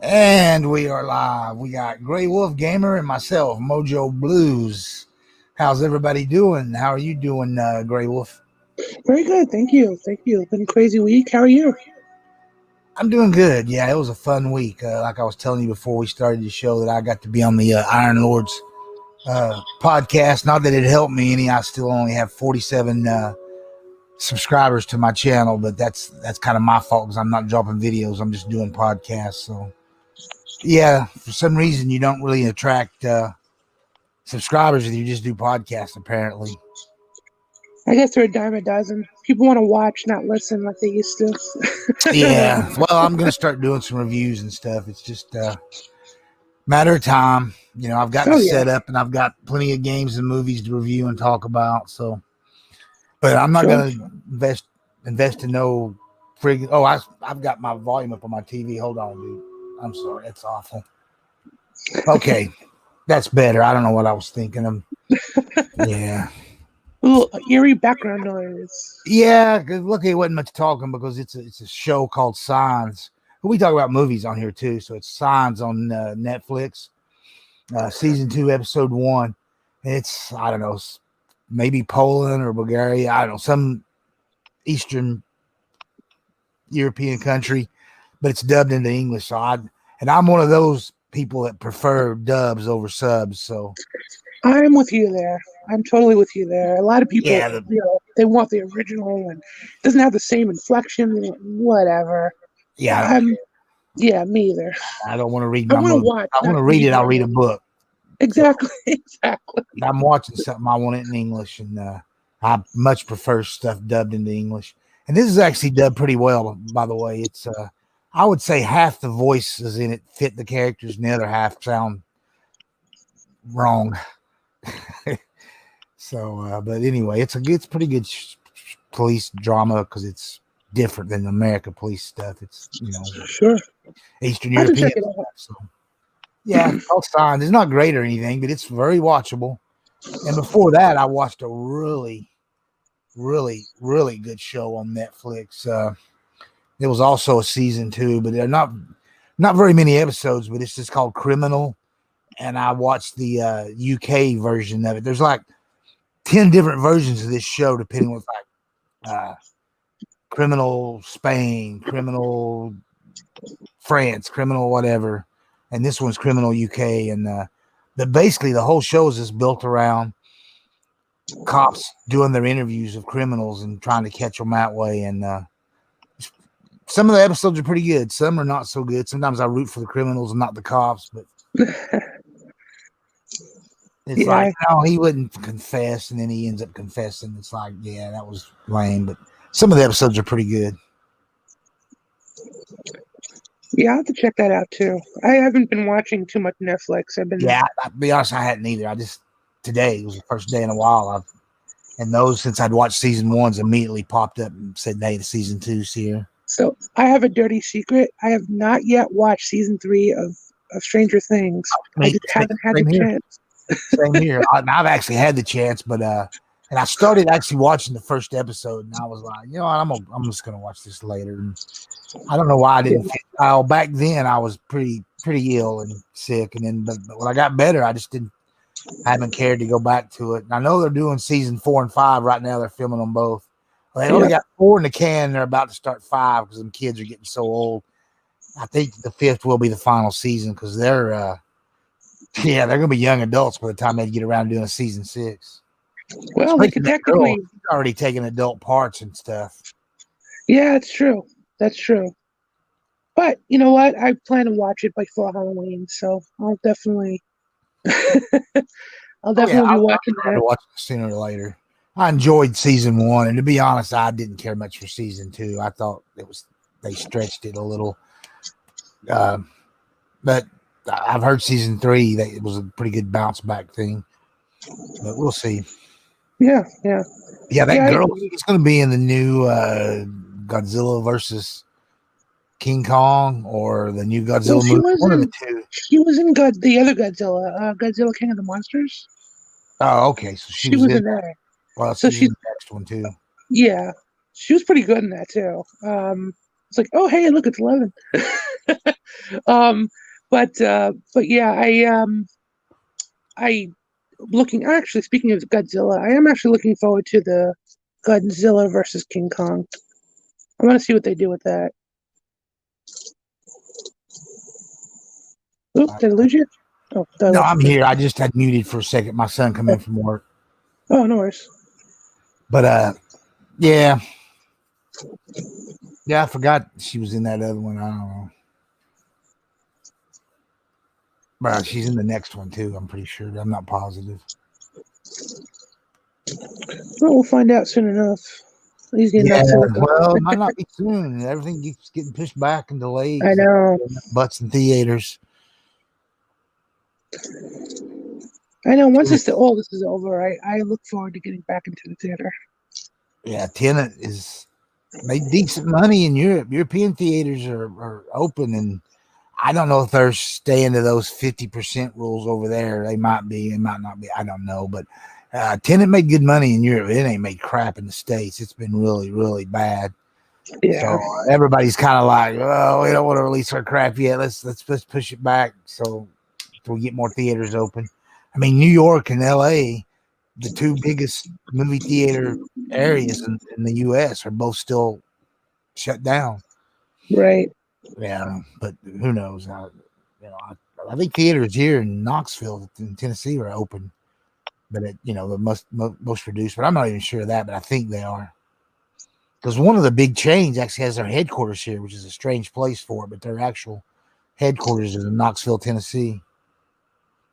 And we are live. We got Grey Wolf Gamer and myself, Mojo Blues. How's everybody doing? How are you doing, Grey Wolf? Very good. Thank you. Thank you. Been a crazy week. How are you? I'm doing good. Yeah, it was a fun week. Like I was telling you before we started the show, that I got to be on the Iron Lords podcast. Not that it helped me any. I still only have 47 subscribers to my channel, but that's kind of my fault because I'm not dropping videos. I'm just doing podcasts. So yeah, for some reason you don't really attract subscribers if you just do podcasts, apparently. I guess they're a dime a dozen. People want to watch, not listen like they used to. Yeah, well, I'm going to start doing some reviews and stuff. It's just a matter of time. You know, I've got the Oh yeah, setup and I've got plenty of games and movies to review and talk about. So, but I'm not sure. going to invest in no friggin'. Oh, I've got my volume up on my TV. Hold on, dude. I'm sorry. That's awful. Okay, that's better. I don't know what I was thinking of. Yeah. A little eerie background noise. Yeah, because look, it wasn't much talking because it's a show called Signs. We talk about movies on here too, so it's Signs on Netflix, season 2, episode 1. It's, I don't know, maybe Poland or Bulgaria. I don't know, some Eastern European country, but it's dubbed into English. So I'm one of those people that prefer dubs over subs. So I'm with you there. I'm totally with you there. A lot of people, yeah, they want the original and it doesn't have the same inflection. Whatever. yeah, Yeah, me either. I don't want to read I my want to movie. watch, I want not to read read it. my I'll read a movie. book. So Exactly, exactly. I'm watching something, I want it in English, and I much prefer stuff dubbed into English. And this is actually dubbed pretty well, by the way. It's I would say half the voices in it fit the characters, and the other half sound wrong. So, but anyway, it's pretty good police drama because it's different than American police stuff. It's Sure. Eastern I have to check European it stuff. out. So yeah, all signs. It's not great or anything, but it's very watchable. And before that, I watched a really, really good show on Netflix. It was also a season 2, but they're not very many episodes. But it's just called Criminal, and I watched the UK version of it. There's like 10 different versions of this show, depending on Criminal Spain, Criminal France, Criminal whatever, and this one's Criminal UK. And but basically, the whole show is just built around cops doing their interviews of criminals and trying to catch them that way. And some of the episodes are pretty good. Some are not so good. Sometimes I root for the criminals and not the cops, but it's like, Yeah, no, he wouldn't confess, and then he ends up confessing. It's like, yeah, that was lame. But some of the episodes are pretty good. yeah, I'll have to check that out too. I haven't been watching too much Netflix. I've been Yeah, I'll be honest, I hadn't either. Today was the first day in a while and those, since I'd watched season 1's, immediately popped up and said, hey, the season 2's here. So I have a dirty secret. I have not yet watched season 3 of Stranger Things. I just haven't had the chance. Same here. I've actually had the chance, but and I started actually watching the first episode, and I was like, you know what, I'm just gonna watch this later. And I don't know why I didn't. Back then I was pretty ill and sick, and then but when I got better, I haven't cared to go back to it. And I know they're doing season 4 and 5 right now. They're filming them both. Well, they only got 4 in the can. They're about to start 5 because them kids are getting so old. I think the 5th will be the final season because they're gonna be young adults by the time they get around to doing a season 6. Well, they could technically already taking adult parts and stuff. Yeah, it's true. That's true. But you know what? I plan to watch it before Halloween, so I'll definitely I'll definitely be watching that. To watch it sooner or later. I enjoyed season 1, and to be honest, I didn't care much for season 2. I thought they stretched it a little. But I've heard season 3 that it was a pretty good bounce back thing. But we'll see. Yeah. That girl is going to be in the new Godzilla versus King Kong or the new Godzilla movie. One of the two. She was in the other Godzilla, Godzilla King of the Monsters. Oh, okay. So she was in there. Well, so she's in the next one too. Yeah, she was pretty good in that too. It's like, oh hey, look, it's 11. But yeah, I looking actually speaking of Godzilla, I am actually looking forward to the Godzilla versus King Kong. I want to see what they do with that. Oop, did I lose you? Oh, did I No, let I'm you here. I just had muted for a second. My son come in from work. Oh, no worries. But yeah. Yeah, I forgot she was in that other one. I don't know. But she's in the next one too, I'm pretty sure. I'm not positive. Well, we'll find out soon enough. He's getting Yeah, that to look up. well, it might not be soon. Everything keeps getting pushed back and delayed I because know. butts in theaters. I know. Once all this is over, I look forward to getting back into the theater. Yeah, Tenet is made decent money in Europe. European theaters are open, and I don't know if they're staying to those 50% rules over there. They might be, it might not be. I don't know, but Tenet made good money in Europe. It ain't made crap in the States. It's been really, really bad. Yeah. So everybody's kind of like, oh, we don't want to release our crap yet. Let's push it back so we get more theaters open. I mean, New York and LA, the two biggest movie theater areas in the U.S. are both still shut down. Right. Yeah, but who knows? I think theaters here in Knoxville, in Tennessee, are open, but the most produced. But I'm not even sure of that. But I think they are, because one of the big chains actually has their headquarters here, which is a strange place for it. But their actual headquarters is in Knoxville, Tennessee.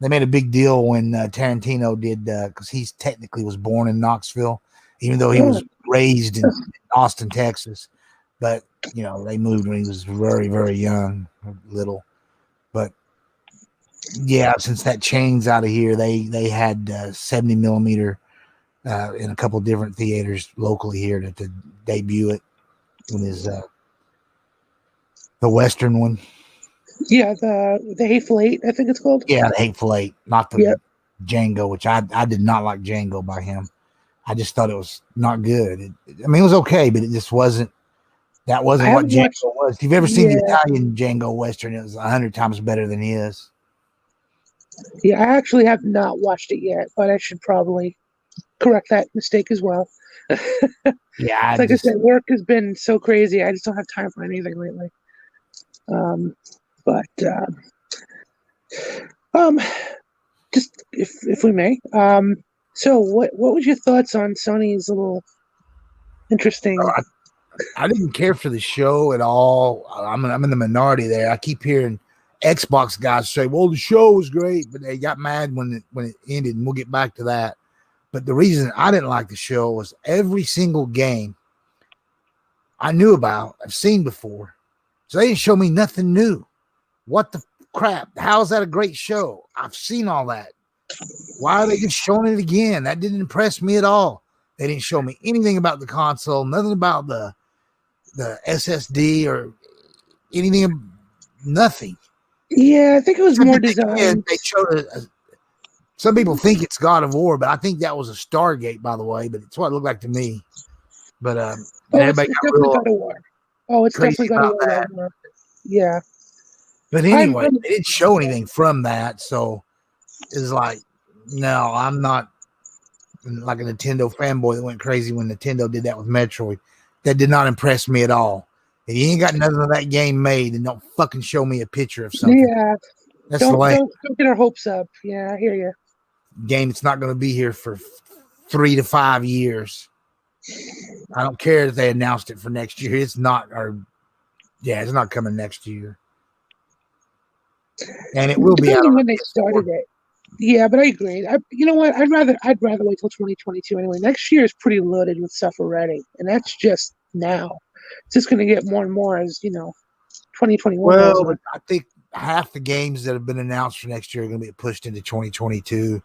They made a big deal when Tarantino did, because he's technically was born in Knoxville, even though he was raised in Austin, Texas. But they moved when he was very, very young, little. But yeah, since that chain's out of here, they had 70 millimeter in a couple of different theaters locally here to debut it. When is the Western one? Yeah, the Hateful Eight, I think it's called. Yeah, the Hateful Eight, not the Yep. Django, which I did not like Django by him. I just thought it was not good. It was okay, but it just wasn't. That wasn't what Django was. If you've ever seen the Italian Django Western, it was 100 times better than his. Yeah, I actually have not watched it yet, but I should probably correct that mistake as well. Yeah, like I said, work has been so crazy. I just don't have time for anything lately. But just if we may, so what was your thoughts on Sony's little interesting? I didn't care for the show at all. I'm in the minority there. I keep hearing Xbox guys say, "Well, the show was great," but they got mad when it ended, and we'll get back to that. But the reason I didn't like the show was every single game I knew about, I've seen before, so they didn't show me nothing new. What the crap? How is that a great show? I've seen all that. Why are they just showing it again? That didn't impress me at all. They didn't show me anything about the console, nothing about the SSD or anything, nothing. Yeah, I think it was more designed. They showed some people think it's God of War, but I think that was a Stargate, by the way. But it's what it looked like to me. But everybody it's got definitely God of War. Oh, it's definitely God of War. Yeah. But anyway, they didn't show anything from that, so it's like, no, I'm not like a Nintendo fanboy that went crazy when Nintendo did that with Metroid. That did not impress me at all. If you ain't got nothing of that game made, and don't fucking show me a picture of something. Yeah. That's don't get our hopes up. Yeah, I hear you. Game that's not going to be here for 3 to 5 years. I don't care if they announced it for next year. It's not, it's not coming next year. And it will be out when they started it. Yeah, but I agree. You know what? I'd rather wait till 2022 anyway. Next year is pretty loaded with stuff already, and that's just now. It's just going to get more and more as 2021. Well, I think half the games that have been announced for next year are going to be pushed into 2022,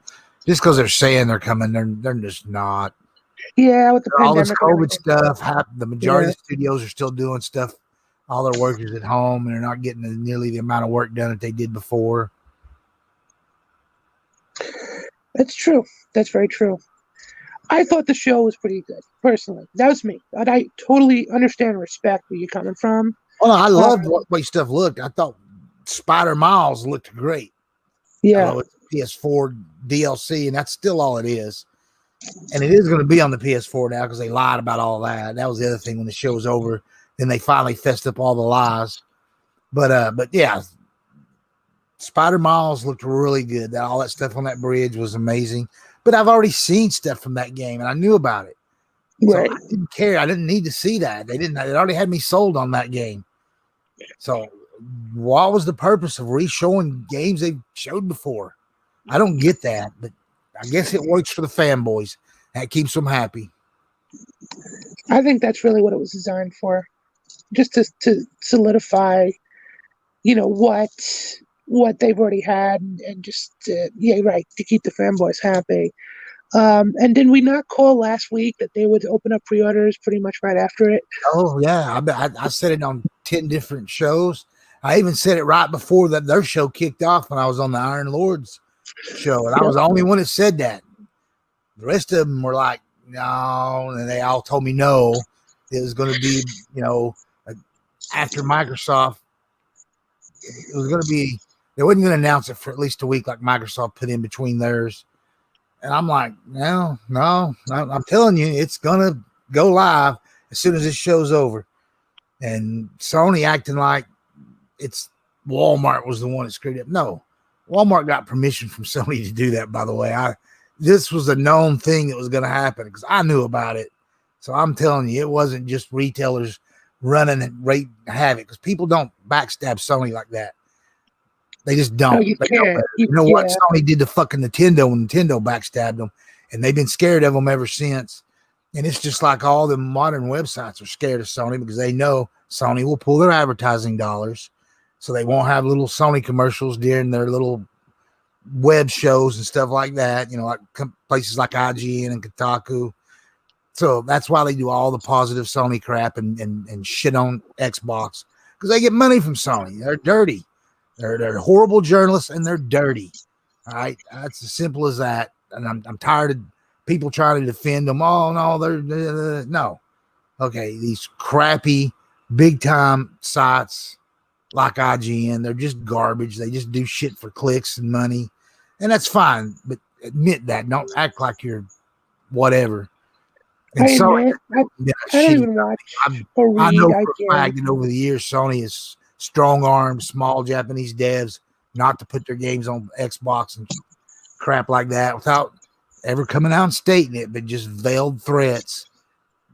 just because they're saying they're coming. They're just not. Yeah, with the all this pandemic, COVID stuff, the majority of the studios are still doing stuff. All their workers at home, and they're not getting nearly the amount of work done that they did before. That's true. That's very true. I thought the show was pretty good, personally. That was me. And I totally understand and respect where you're coming from. Oh, no, I loved what way stuff looked. I thought Spider Miles looked great. Yeah. Although it's PS4 DLC, and that's still all it is. And it is going to be on the PS4 now because they lied about all that. That was the other thing when the show was over. Then they finally fessed up all the lies. But yeah, Spider Miles looked really good. All that stuff on that bridge was amazing. But I've already seen stuff from that game, and I knew about it. So Right. I didn't care. I didn't need to see that. They already had me sold on that game. So what was the purpose of re-showing games they showed before? I don't get that, but I guess it works for the fanboys. That keeps them happy. I think that's really what it was designed for. Just to solidify, what they've already had, and just to keep the fanboys happy. And did we not call last week that they would open up pre-orders pretty much right after it? Oh yeah, I said it on 10 different shows. I even said it right before that their show kicked off when I was on the Iron Lords show, and I was the only one that said that. The rest of them were like, no, and they all told me no. It was going to be, after Microsoft. It was going to be. They wasn't going to announce it for at least a week, like Microsoft put in between theirs. And I'm like, no, I'm telling you, it's going to go live as soon as this show's over. And Sony acting like it's Walmart was the one that screwed up. No, Walmart got permission from Sony to do that, by the way. This was a known thing that was going to happen because I knew about it. So I'm telling you, it wasn't just retailers running and wreaking havoc because people don't backstab Sony like that. They just don't. No, you can't. You know what? Sony did to fucking Nintendo when Nintendo backstabbed them, and they've been scared of them ever since. And it's just like all the modern websites are scared of Sony because they know Sony will pull their advertising dollars, so they won't have little Sony commercials during their little web shows and stuff like that. Like places like IGN and Kotaku. So that's why they do all the positive Sony crap and shit on Xbox because they get money from Sony. They're dirty. They're horrible journalists and they're dirty. All right, that's as simple as that. And I'm tired of people trying to defend them. Oh no, they're no. Okay, these crappy big time sites like IGN, they're just garbage. They just do shit for clicks and money, and that's fine. But admit that. Don't act like you're whatever. And I don't even watch or read. I know for a fact that over the years, Sony has strong-armed small Japanese devs not to put their games on Xbox and crap like that without ever coming out and stating it, but just veiled threats.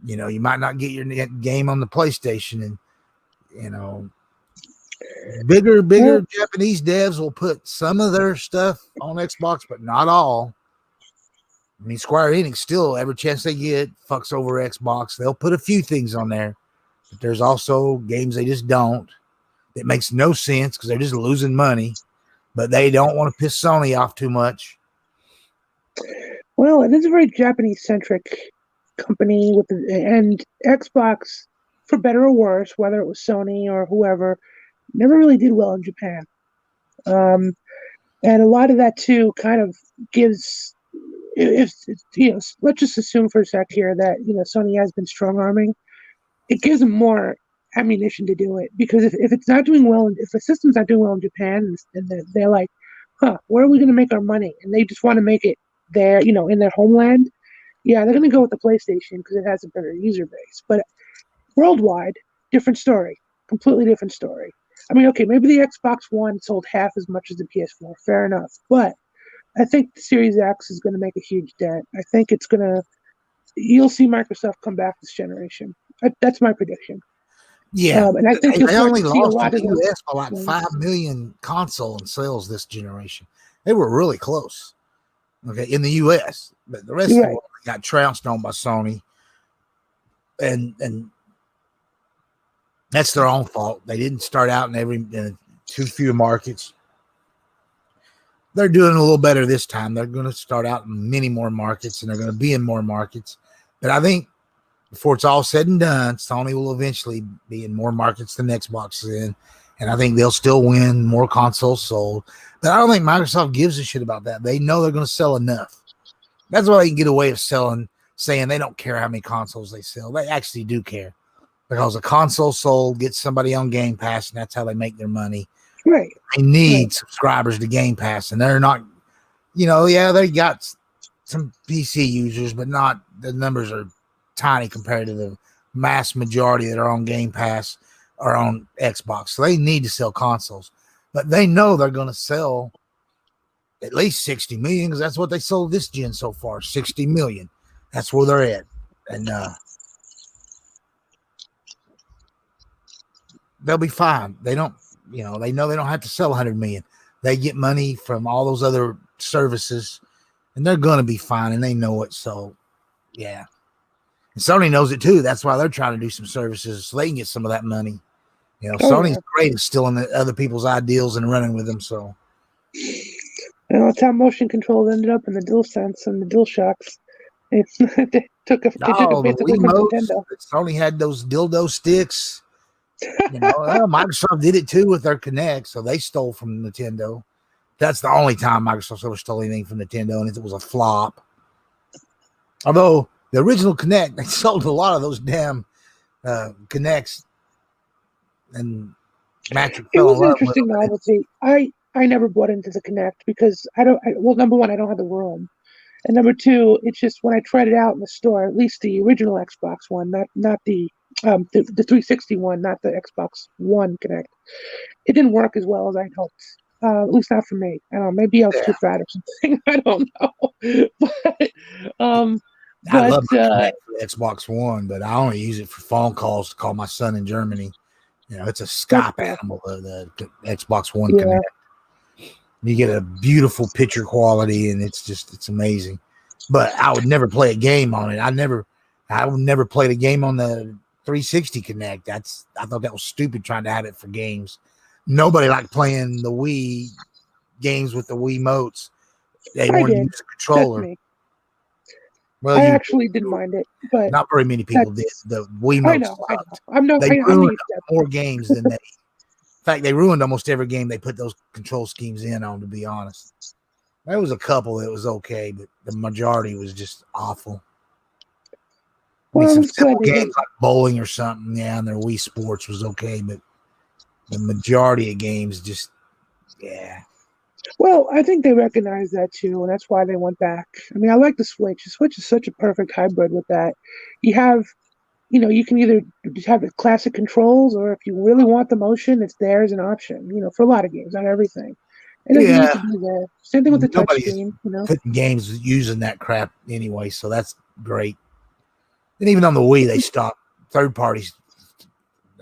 You might not get your game on the PlayStation, and bigger Japanese devs will put some of their stuff on Xbox, but not all. I mean, Square Enix still, every chance they get, fucks over Xbox. They'll put a few things on there, but there's also games they just don't. It makes no sense because they're just losing money, but they don't want to piss Sony off too much. Well, it is a very Japanese-centric company, and Xbox, for better or worse, whether it was Sony or whoever, never really did well in Japan. And a lot of that too kind of gives. Let's just assume for a sec here that Sony has been strong arming. It gives them more ammunition to do it because if it's not doing well, if the system's not doing well in Japan, and they're like, where are we going to make our money? And they just want to make it there, in their homeland. Yeah, they're going to go with the PlayStation because it has a better user base. But worldwide, different story, completely different story. I mean, okay, maybe the Xbox One sold half as much as the PS4, fair enough, but I think the Series X is going to make a huge dent. I think you'll see Microsoft come back this generation. That's my prediction. Yeah, and I think they only lost in the US by like 5 million console in sales this generation. They were really close. Okay, in the US, but the rest of the world got trounced on by Sony, and that's their own fault. They didn't start out in too few markets. They're doing a little better this time. They're going to start out in many more markets, and they're going to be in more markets. But I think before it's all said and done, Sony will eventually be in more markets than Xbox is in, and I think they'll still win more consoles sold. But I don't think Microsoft gives a shit about that. They know they're going to sell enough. That's why they can get away with saying they don't care how many consoles they sell. They actually do care because a console sold gets somebody on Game Pass, and that's how they make their money. Right. They need subscribers to Game Pass, and they're not. They got some PC users, but not the numbers are tiny compared to the mass majority that are on Game Pass or on Xbox. So they need to sell consoles, but they know they're going to sell at least 60 million because that's what they sold this gen so far. 60 million. That's where they're at, and they'll be fine. They don't, they know they don't have to sell 100 million. They get money from all those other services, and they're going to be fine, and they know it. So, yeah. And Sony knows it too. That's why they're trying to do some services so they can get some of that money. Sony's great at stealing other people's ideals and running with them. So, that's how motion control ended up in the DualSense and the DualShocks. They took it basically from Nintendo. Sony had those dildo sticks. Microsoft did it too with their Kinect, so they stole from Nintendo. That's the only time Microsoft ever stole anything from Nintendo, and it was a flop. Although the original Kinect, they sold a lot of those damn Kinects, and Patrick it was an interesting novelty. I never bought into the Kinect because number one, I don't have the room. And number two, it's just when I tried it out in the store, at least the original Xbox One, not the 360 one, not the Xbox One Kinect, it didn't work as well as I'd hoped. At least not for me. I don't know. Maybe I was too fat or something. I don't know. I love my Kinect for the Xbox One, but I only use it for phone calls to call my son in Germany. It's a Skype animal, the Xbox One Kinect. You get a beautiful picture quality, and it's amazing. But I would never play a game on it. I would never play the game on the 360 Kinect. I thought that was stupid trying to have it for games. Nobody liked playing the Wii games with the Wiimotes. They wanted to use a controller. Well, I actually didn't mind it, but not very many people did. The Wiimotes. I know. They ruined more games than they. In fact, they ruined almost every game they put those control schemes in on, to be honest. There was a couple that was okay, but the majority was just awful. Some simple games like bowling or something, and their Wii Sports was okay, but the majority of games just, Well, I think they recognize that too, and that's why they went back. I mean, I like the Switch. The Switch is such a perfect hybrid with that. You have you can either have the classic controls, or if you really want the motion, it's there as an option, for a lot of games, not everything. It doesn't need to be there. Same thing with the touchscreen, putting games using that crap anyway, so that's great. And even on the Wii, they stopped third parties.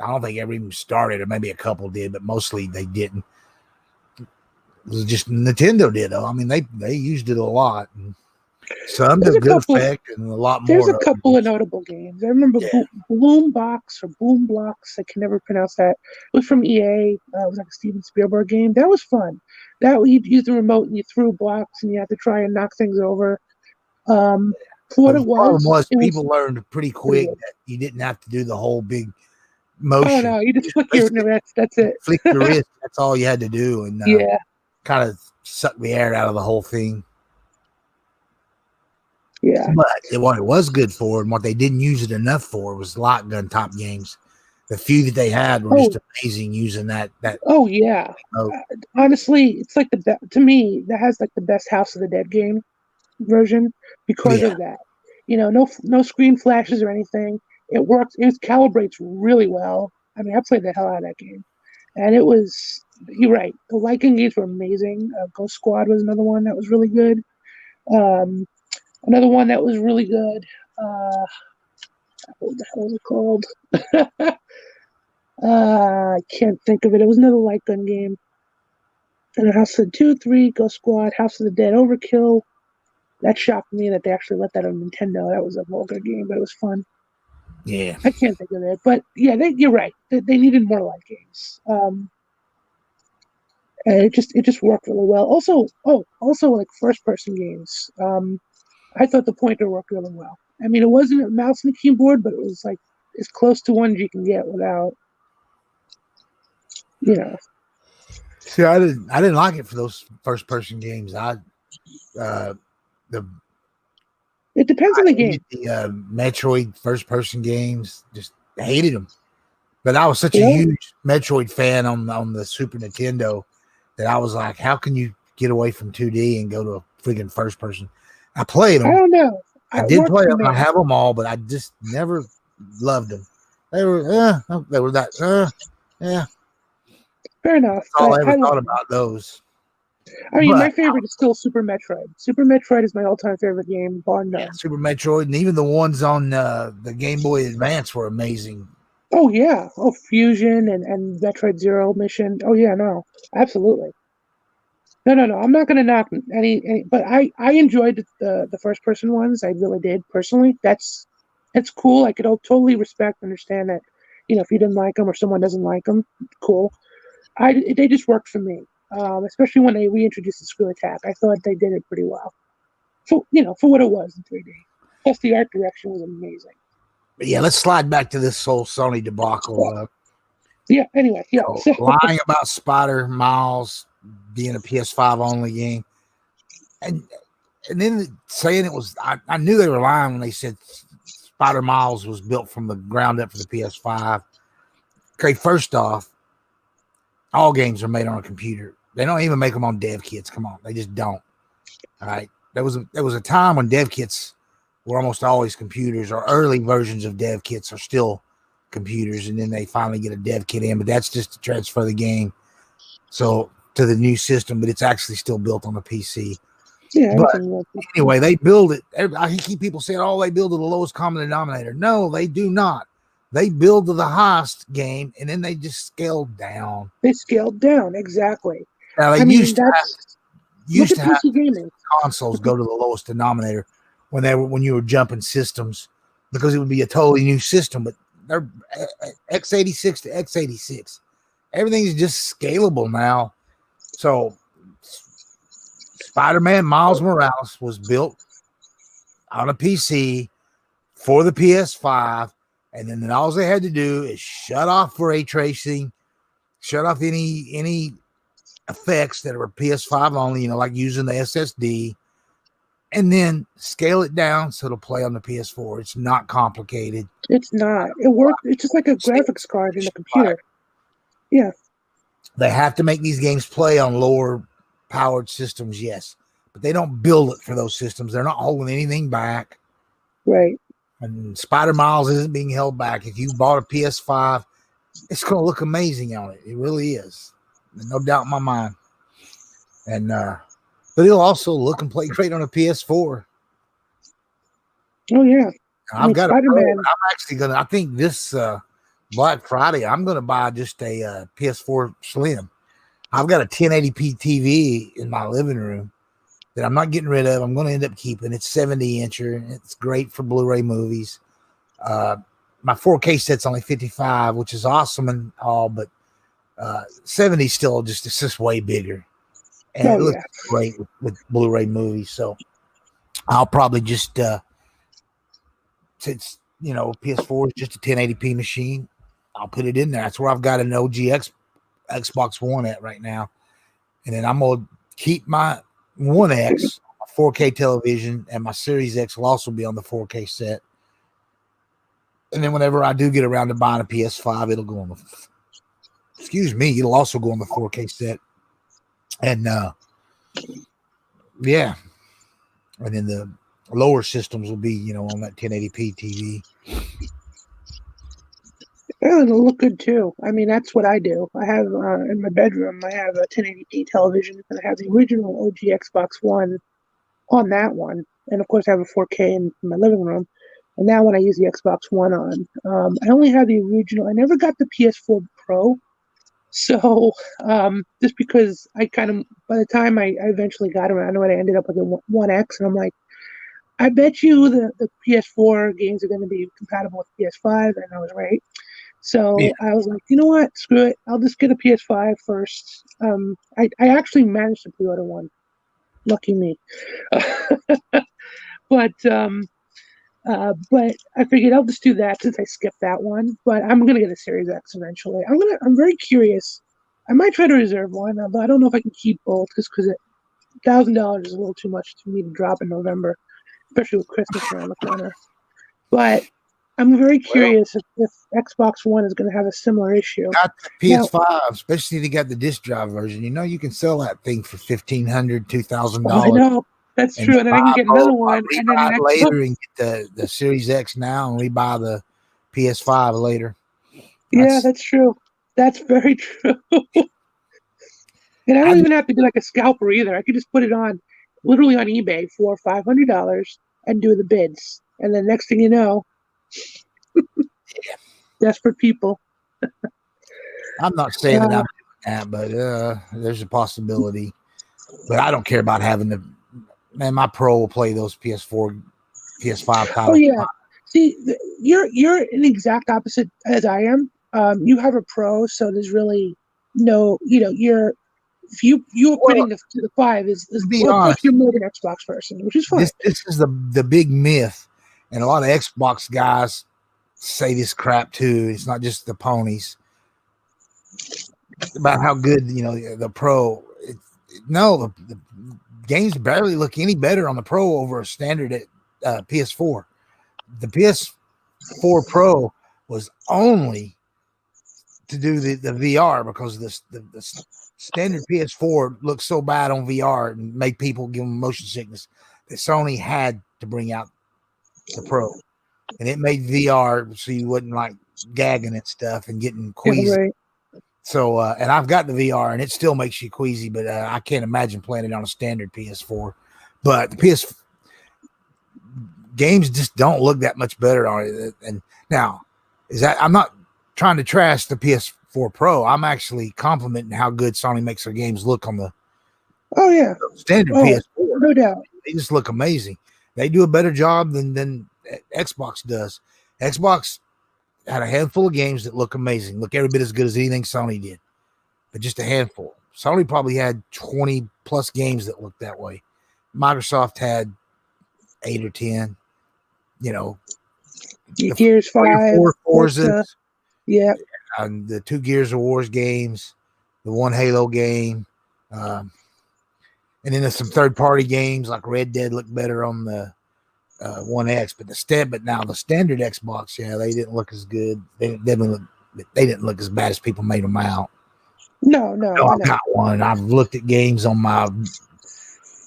I don't think ever even started, or maybe a couple did, but mostly they didn't. It was just Nintendo did, though. I mean, they used it a lot. And some to good effect, and a lot more. There's a couple of notable games. I remember Boombox or Boomblocks. I can never pronounce that. It was from EA. It was like a Steven Spielberg game. That was fun. You'd use the remote and you threw blocks and you had to try and knock things over. For what it was, people learned pretty quick that you didn't have to do the whole big motion. Oh no, you just flick your wrist. That's it. Flick your wrist. That's all you had to do, and kind of suck the air out of the whole thing. Yeah, but what it was good for, and what they didn't use it enough for, was lock gun top games. The few that they had were just amazing using that. Oh yeah, honestly, it's like to me that has like the best House of the Dead game version because of that. No screen flashes or anything. It works. It calibrates really well. I mean, I played the hell out of that game, and it was. You're right. The Lycan games were amazing. Ghost Squad was another one that was really good. Another one that was really good. What the hell was it called? I can't think of it. It was another light gun game. And House of the 2, 3, Ghost Squad, House of the Dead, Overkill. That shocked me that they actually let that on Nintendo. That was a vulgar game, but it was fun. Yeah. I can't think of it. But yeah, you're right. They needed more light games. And it just worked really well. Also like first person games. I thought the pointer worked really well. I mean, it wasn't a mouse and a keyboard, but it was like as close to one as you can get without, See, I didn't like it for those first person games. It depends on the game. The Metroid first person games, just hated them. But I was such a Yeah. huge Metroid fan on the Super Nintendo that I was like, how can you get away from 2D and go to a freaking first person? I played I them. don't know. I It did worked play for them. I me. have them all, but I just never loved them. They were that yeah. Fair enough, That's all but I ever I love thought them. about those. I mean, my But favorite is still Super Metroid. Super Metroid is my all-time favorite game, bar yeah, none. Super Metroid and even the ones on the Game Boy Advance were amazing. Oh yeah, oh Fusion and Metroid Zero Mission. Oh yeah, no, absolutely. No. I'm not gonna knock any, but I enjoyed the first person ones. I really did personally. That's cool. I could totally respect, understand that. If you didn't like them or someone doesn't like them, cool. They just worked for me. Especially when they reintroduced the screw attack. I thought they did it pretty well. For what it was in 3D. Plus the art direction was amazing. But yeah, let's slide back to this whole Sony debacle. Yeah. Anyway, yeah. So Lying about Spider Miles being a PS5 only game, and then saying it was. I knew they were lying when they said Spider Miles was built from the ground up for the PS5. Okay, first off, all games are made on a computer. They don't even make them on dev kits. Come on, they just don't. All right, there was a time when dev kits were almost always computers, or early versions of dev kits are still computers, and then they finally get a dev kit in, but that's just to transfer the game so to the new system, but it's actually still built on the PC. yeah, But everything was. anyway, they build it. I keep people saying, "Oh, they build to the lowest common denominator." No, they do not. They build to the highest game, and then they just scale down. They scaled down exactly. Now they I mean, look used at to have PC gaming. consoles go to the lowest denominator when you were jumping systems because it would be a totally new system. But they're x86 to x86. Everything's just scalable now. So Spider-Man Miles Morales was built on a PC for the PS5, and then all they had to do is shut off ray tracing, shut off any effects that are PS5 only, like using the SSD, and then scale it down so it'll play on the PS4. It's not complicated. It's not. It worked. It's just like a graphics card in a computer. Yeah. They have to make these games play on lower powered systems, yes, but they don't build it for those systems. They're not holding anything back. Right. And Spider Miles isn't being held back. If you bought a PS5, it's going to look amazing on it. It really is. No doubt in my mind. And but it'll also look and play great on a PS4. Oh yeah. I've got a Pro. Spider-Man. I'm actually gonna. I think this Black Friday, I'm gonna buy just a PS4 Slim. I've got a 1080p TV in my living room that I'm not getting rid of. I'm going to end up keeping. It's 70-incher. It's great for Blu-ray movies. My 4K set's only 55, which is awesome and all, but 70 still it's just way bigger, and it looks great with Blu-ray movies. So I'll probably just since PS4 is just a 1080p machine, I'll put it in there. That's where I've got an OG Xbox One at right now, and then I'm gonna keep my One X 4K television, and my Series X will also be on the 4K set. And then whenever I do get around to buying a PS5, it'll go on the. Excuse me, it'll also go on the 4K set, and yeah, and then the lower systems will be on that 1080p TV. Yeah, it'll look good too. I mean, that's what I do. I have in my bedroom. I have a 1080p television, and I have the original OG Xbox One on that one, and of course, I have a 4K in my living room. And now, when I use the Xbox One on, I only have the original. I never got the PS4 Pro, so just because I kind of, by the time I eventually got it, I know I ended up with a One X, and I'm like, I bet you the PS4 games are going to be compatible with PS5, and I was right. So Yeah. I was like, you know what? Screw it. I'll just get a PS5 first. I actually managed to pre-order one. Lucky me. But I figured I'll just do that since I skipped that one. But I'm gonna get a Series X eventually. I'm very curious. I might try to reserve one, although I don't know if I can keep both, just because $1,000 is a little too much for me to drop in November, especially with Christmas around the corner. But I'm very Well, curious if Xbox One is going to have a similar issue. got the Now, PS5, especially if they got the disc drive version. You know, you can sell that thing for $1,500, oh, I $2,000, know that's and true, and then I can get another one, and then rebuy an it Xbox. later and get the Series X now and rebuy the PS5 later. Yeah, that's true. That's very true. And I don't I even have to do like a scalper either. I could just put it on, literally on eBay for $500 and do the bids. And then next thing you know, desperate people. I'm not saying that Uh, I'm doing that, but there's a possibility. But I don't care about having the man. My Pro will play those PS4, PS5 oh titles. yeah. See, you're an exact opposite as I am. You have a pro, so there's really no, you're if you Well, upgrading to the five is to be well, plus honest, you're more of an Xbox person, which is fine. this is the big myth, and a lot of Xbox guys say this crap too. It's not just the ponies about how good the Pro. No, the games barely look any better on the Pro over a standard PS4. The PS4 Pro was only to do the VR because the standard PS4 looked so bad on VR and made people give them motion sickness that Sony had to bring out the Pro, and it made VR so you wouldn't like gagging and stuff and getting queasy. Yeah, right. So, and I've got the VR and it still makes you queasy, but I can't imagine playing it on a standard PS4. But the PS games just don't look that much better on it. And now, I'm not trying to trash the PS4 Pro. I'm actually complimenting how good Sony makes their games look on the standard PS4. No doubt. They just look amazing. They do a better job than Xbox does. Xbox had a handful of games that look amazing, look every bit as good as anything Sony did, but just a handful. Sony probably had 20 plus games that looked that way. Microsoft had 8 or 10. The Gears 5, Forzas, yeah, and the 2 Gears of Wars games, the 1 Halo game, and then there's some third-party games like Red Dead look better on the One X, but now the standard Xbox, they didn't look as good. They didn't look as bad as people made them out. No, I've got one. I've looked at games on my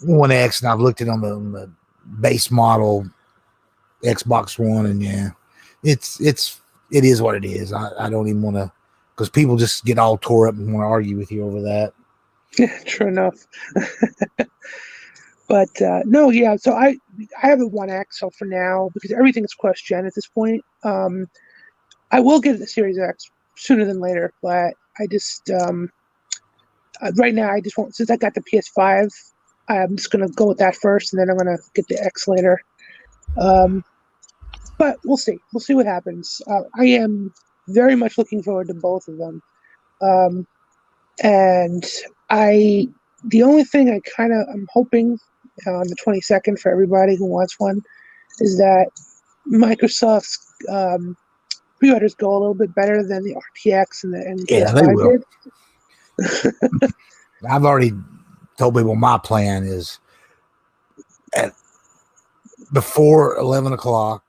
One X, and I've looked at on the base model Xbox One, and it is what it is. I don't even want to, because people just get all tore up and want to argue with you over that. Yeah, true enough. But no, yeah. So I have a One X. So for now, because everything's cross-gen at this point, I will get the Series X sooner than later. But I just right now I just won't. Since I got the PS5, I'm just gonna go with that first, and then I'm gonna get the X later. But we'll see. We'll see what happens. I am very much looking forward to both of them. And the only thing I'm hoping on the 22nd for everybody who wants one is that Microsoft's pre-orders go a little bit better than the RTX and the PS5 did. I've already told people my plan is before 11 o'clock,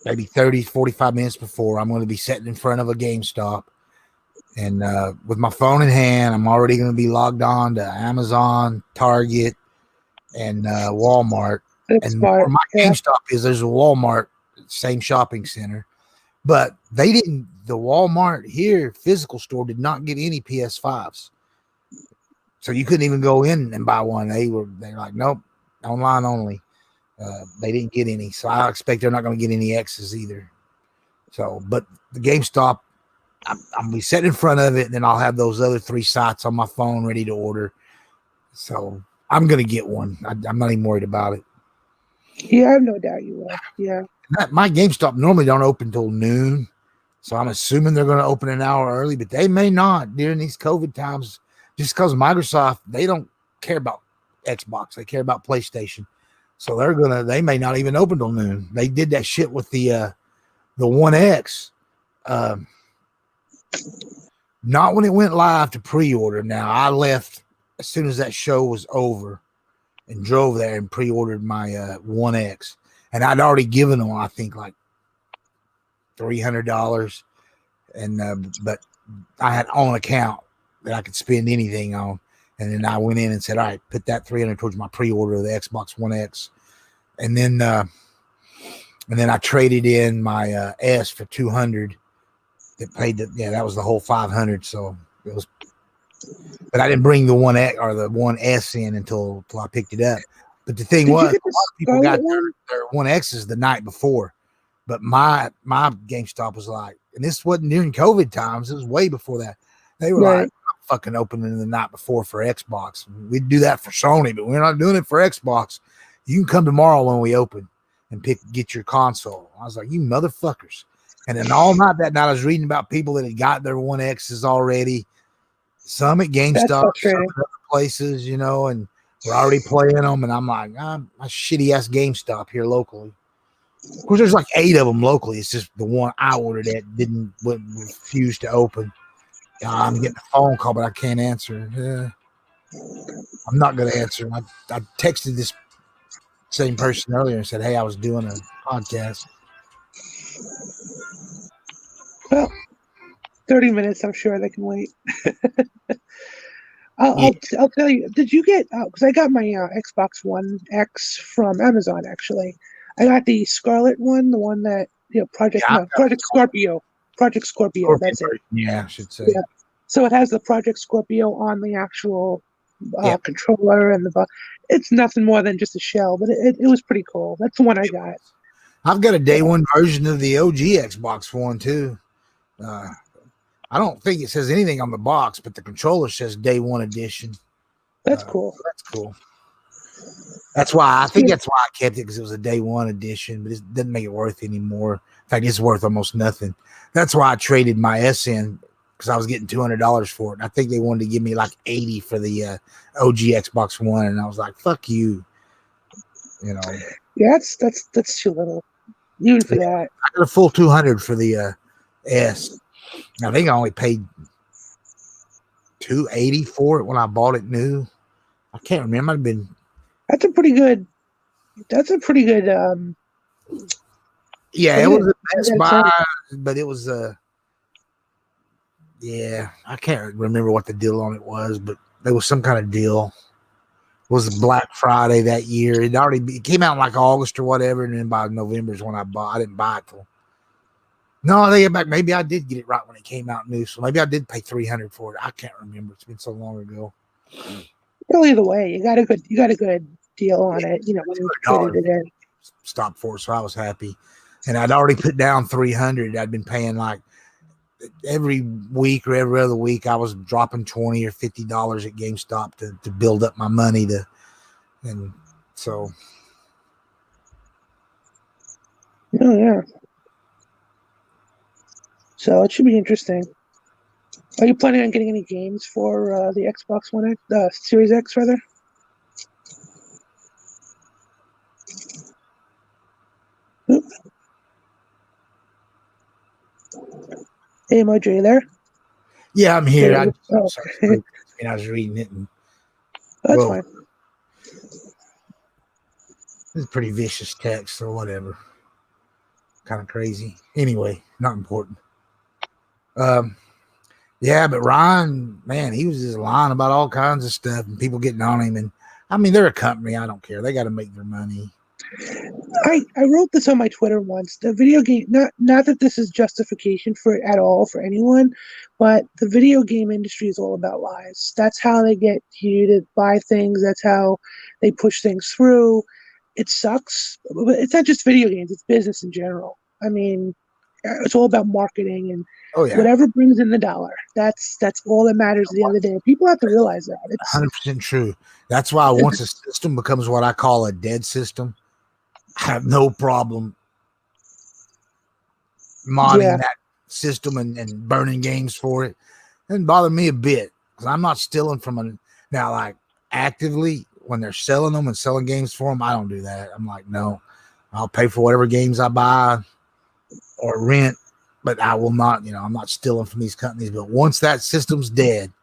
maybe 30, 45 minutes before, I'm going to be sitting in front of a GameStop. And with my phone in hand, I'm already going to be logged on to Amazon, Target, and Walmart. That's and smart. where my GameStop is, there's a Walmart, same shopping center. But the Walmart here, physical store, did not get any PS5s. So you couldn't even go in and buy one. They're like, nope, online only. They didn't get any. So I expect they're not going to get any X's either. So, but the GameStop, I'm going to be sitting in front of it, and then I'll have those other 3 sites on my phone ready to order. So I'm going to get one. I'm not even worried about it. Yeah, I have no doubt you will. Yeah. My GameStop normally don't open till noon, so I'm assuming they're going to open an hour early, but they may not during these COVID times, just because Microsoft, they don't care about Xbox. They care about PlayStation. So they may not even open till noon. They did that shit with the One X. Not when it went live to pre-order. Now, I left as soon as that show was over and drove there and pre-ordered my One X. And I'd already given them, I think, like $300, and but I had on account that I could spend anything on, and then I went in and said, all right, put that 300 towards my pre-order of the Xbox One X, and then I traded in my S for 200. It paid that was the whole 500. So it was, but I didn't bring the One X or the One S in until I picked it up. But the thing was, a lot of people got their One X's the night before, but my GameStop was like, and this wasn't during COVID times. It was way before that. They were like, I'm fucking opening the night before for Xbox. We'd do that for Sony, but we're not doing it for Xbox. You can come tomorrow when we open and get your console. I was like, you motherfuckers. And then all night that night, I was reading about people that had got their One X's already. Some at GameStop, some at other places, you know, and we're already playing them. And I'm like, I'm a shitty ass GameStop here locally. Of course, there's like 8 of them locally. It's just the one I ordered that wouldn't refuse to open. I'm getting a phone call, but I can't answer. I'm not going to answer. I texted this same person earlier and said, hey, I was doing a podcast. Well, 30 minutes, I'm sure they can wait. I'll tell you, did you get, because I got my Xbox One X from Amazon, actually. I got the Scarlet one, the one that, Project Scorpio. Project Scorpio, that's it. Yeah, I should say. Yeah. So it has the Project Scorpio on the actual controller and it's nothing more than just a shell, but it was pretty cool. That's the one I got. I've got a day one version of the OG Xbox One too. I don't think it says anything on the box, but the controller says day one edition. That's cool. That's cool. That's why I kept it, because it was a day one edition, but it doesn't make it worth anymore. In fact, it's worth almost nothing. That's why I traded my S in, because I was getting $200 for it. And I think they wanted to give me like $80 for the OG Xbox One, and I was like, "Fuck you," you know. Yeah, that's too little, even for that. I got a full $200 for the S. I think I only paid $280 for it when I bought it new. I can't remember. I've been. That's a pretty good. Yeah, it was a Best Buy, but it was yeah, I can't remember what the deal on it was, but there was some kind of deal. It was Black Friday that year. It came out in like August or whatever, and then by November is when I bought. I didn't buy it till. No, they get back. Maybe I did get it right when it came out new, so maybe I did pay $300 for it. I can't remember. It's been so long ago. Well, either way, you got a good deal on it. You know, when you traded it in. Stop for it, so I was happy. And I'd already put down $300. I'd been paying like every week or every other week. I was dropping $20 or $50 at GameStop to build up my money and so. Oh yeah. So it should be interesting. Are you planning on getting any games for the Xbox One X, Series X rather? Oops. Hey, Mojo, you there? Yeah, I'm here. Yeah, I was reading it. That's fine. It's pretty vicious text or whatever. Kind of crazy. Anyway, not important. Yeah, but Ryan, man, he was just lying about all kinds of stuff and people getting on him. And I mean, they're a company. I don't care. They got to make their money. I wrote this on my Twitter once. The video game, not that this is justification for it at all for anyone, but the video game industry is all about lies. That's how they get you to buy things. That's how they push things through. It sucks, but it's not just video games. It's business in general. I mean, it's all about marketing and whatever brings in the dollar. That's all that matters at the end of the day. People have to realize that. It's 100% true. That's why once a system becomes what I call a dead system, I have no problem modding that system and burning games for it. It doesn't bother me a bit, because I'm not stealing from now, like actively when they're selling them and selling games for them. I don't do that. I'm like, no, I'll pay for whatever games I buy or rent, but I will not, I'm not stealing from these companies. But once that system's dead,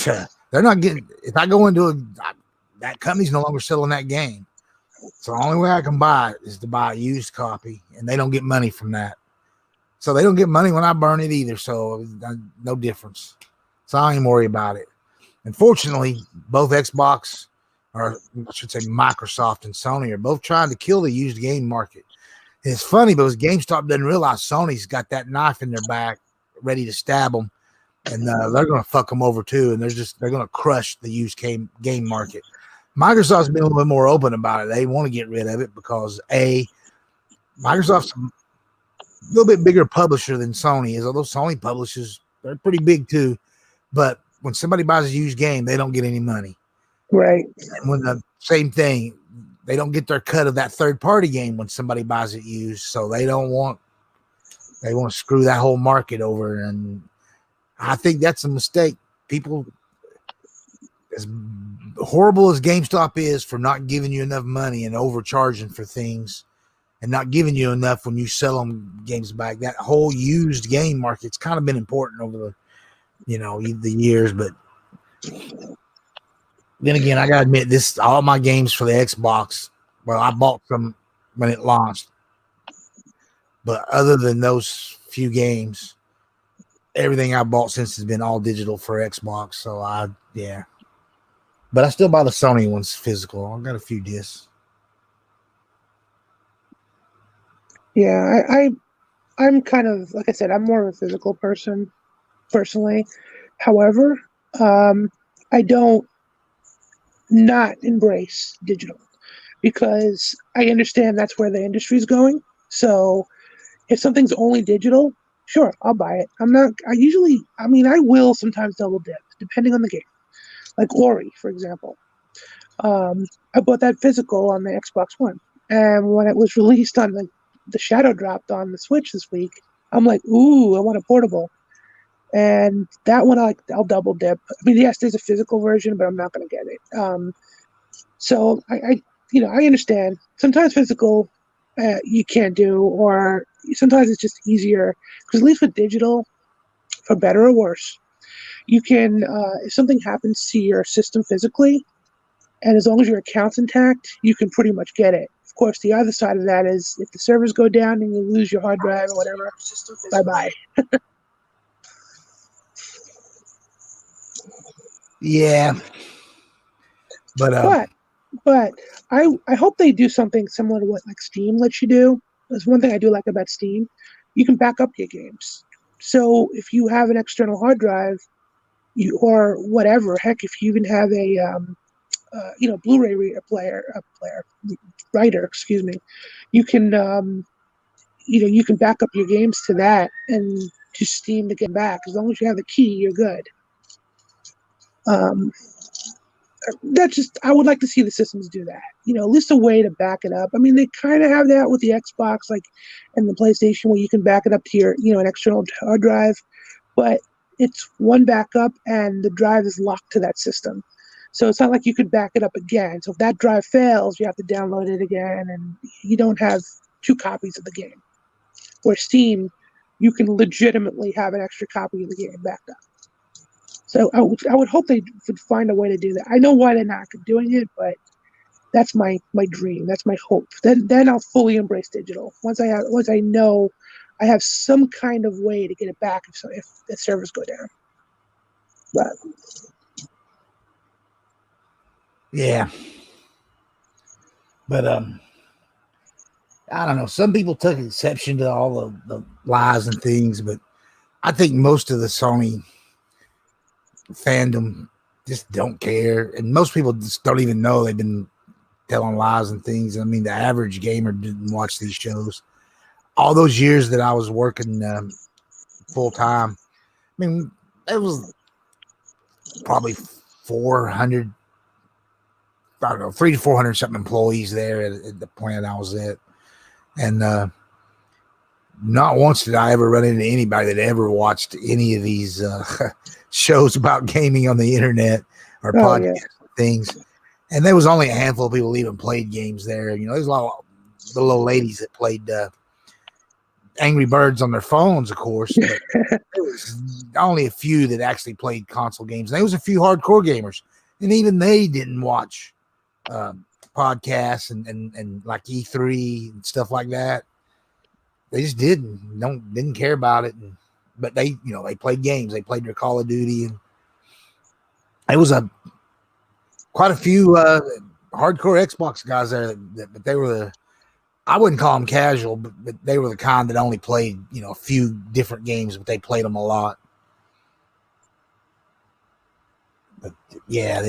they're not getting, if I go into that company's no longer selling that game. So the only way I can buy it is to buy a used copy, and they don't get money from that. So they don't get money when I burn it either. So no difference. So I don't even worry about it. Unfortunately, both Xbox, or I should say Microsoft and Sony, are both trying to kill the used game market. And it's funny because GameStop doesn't realize Sony's got that knife in their back ready to stab them. And they're going to fuck them over too. And they're going to crush the used game market. Microsoft's been a little bit more open about it. They want to get rid of it because Microsoft's a little bit bigger publisher than Sony is, although Sony publishes, they're pretty big too. But when somebody buys a used game, they don't get any money. Right. And when the same thing, they don't get their cut of that third party game when somebody buys it used. So they want to screw that whole market over. And I think that's a mistake. People, as horrible as GameStop is for not giving you enough money and overcharging for things and not giving you enough when you sell them games back, that whole used game market's kind of been important over the years. But then again, I gotta admit, all my games for the Xbox, well, I bought them when it launched, but other than those few games, everything I bought since has been all digital for Xbox. So but I still buy the Sony ones physical. I've got a few discs. Yeah, I'm kind of, like I said, I'm more of a physical person personally. However, I don't not embrace digital because I understand that's where the industry is going. So if something's only digital, sure, I'll buy it. I will sometimes double dip depending on the game. Like Ori, for example. I bought that physical on the Xbox One. And when it was released on the Shadow dropped on the Switch this week, I'm like, ooh, I want a portable. And that one, I'll double dip. I mean, yes, there's a physical version, but I'm not going to get it. So I understand. Sometimes physical you can't do, or sometimes it's just easier. Because at least with digital, for better or worse, you can, if something happens to your system physically, and as long as your account's intact, you can pretty much get it. Of course, the other side of that is if the servers go down and you lose your hard drive or whatever, bye-bye. Yeah. But I hope they do something similar to what like Steam lets you do. There's one thing I do like about Steam. You can back up your games. So if you have an external hard drive, or whatever, heck, if you even have a Blu-ray writer, excuse me, you can you can back up your games to that and to Steam to get back. As long as you have the key, you're good. I would like to see the systems do that. At least a way to back it up. I mean, they kind of have that with the Xbox, and the PlayStation, where you can back it up to your, an external hard drive, but it's one backup and the drive is locked to that system. So it's not like you could back it up again. So if that drive fails, you have to download it again, and you don't have two copies of the game. Where Steam, you can legitimately have an extra copy of the game backed up. So I would hope they would find a way to do that. I know why they're not doing it, but that's my dream. That's my hope. Then I'll fully embrace digital. Once I know I have some kind of way to get it back if the servers go down. But yeah. But I don't know. Some people took exception to all of the lies and things, but I think most of the Sony fandom just don't care, and most people just don't even know they've been telling lies and things. I mean, the average gamer didn't watch these shows. All those years that I was working full time, I mean, it was probably 400, I don't know, 300 to 400 something employees there at the plant I was at, and not once did I ever run into anybody that ever watched any of these shows about gaming on the internet or podcast things. And there was only a handful of people who even played games there. There's a lot of little old ladies that played Angry Birds on their phones, of course. But there was only a few that actually played console games. And there was a few hardcore gamers, and even they didn't watch podcasts and like E3 and stuff like that. they just didn't care about it. But they played games. They played their Call of Duty, and it was quite a few hardcore Xbox guys there. But they were I wouldn't call them casual, but they were the kind that only played a few different games, but they played them a lot. But yeah,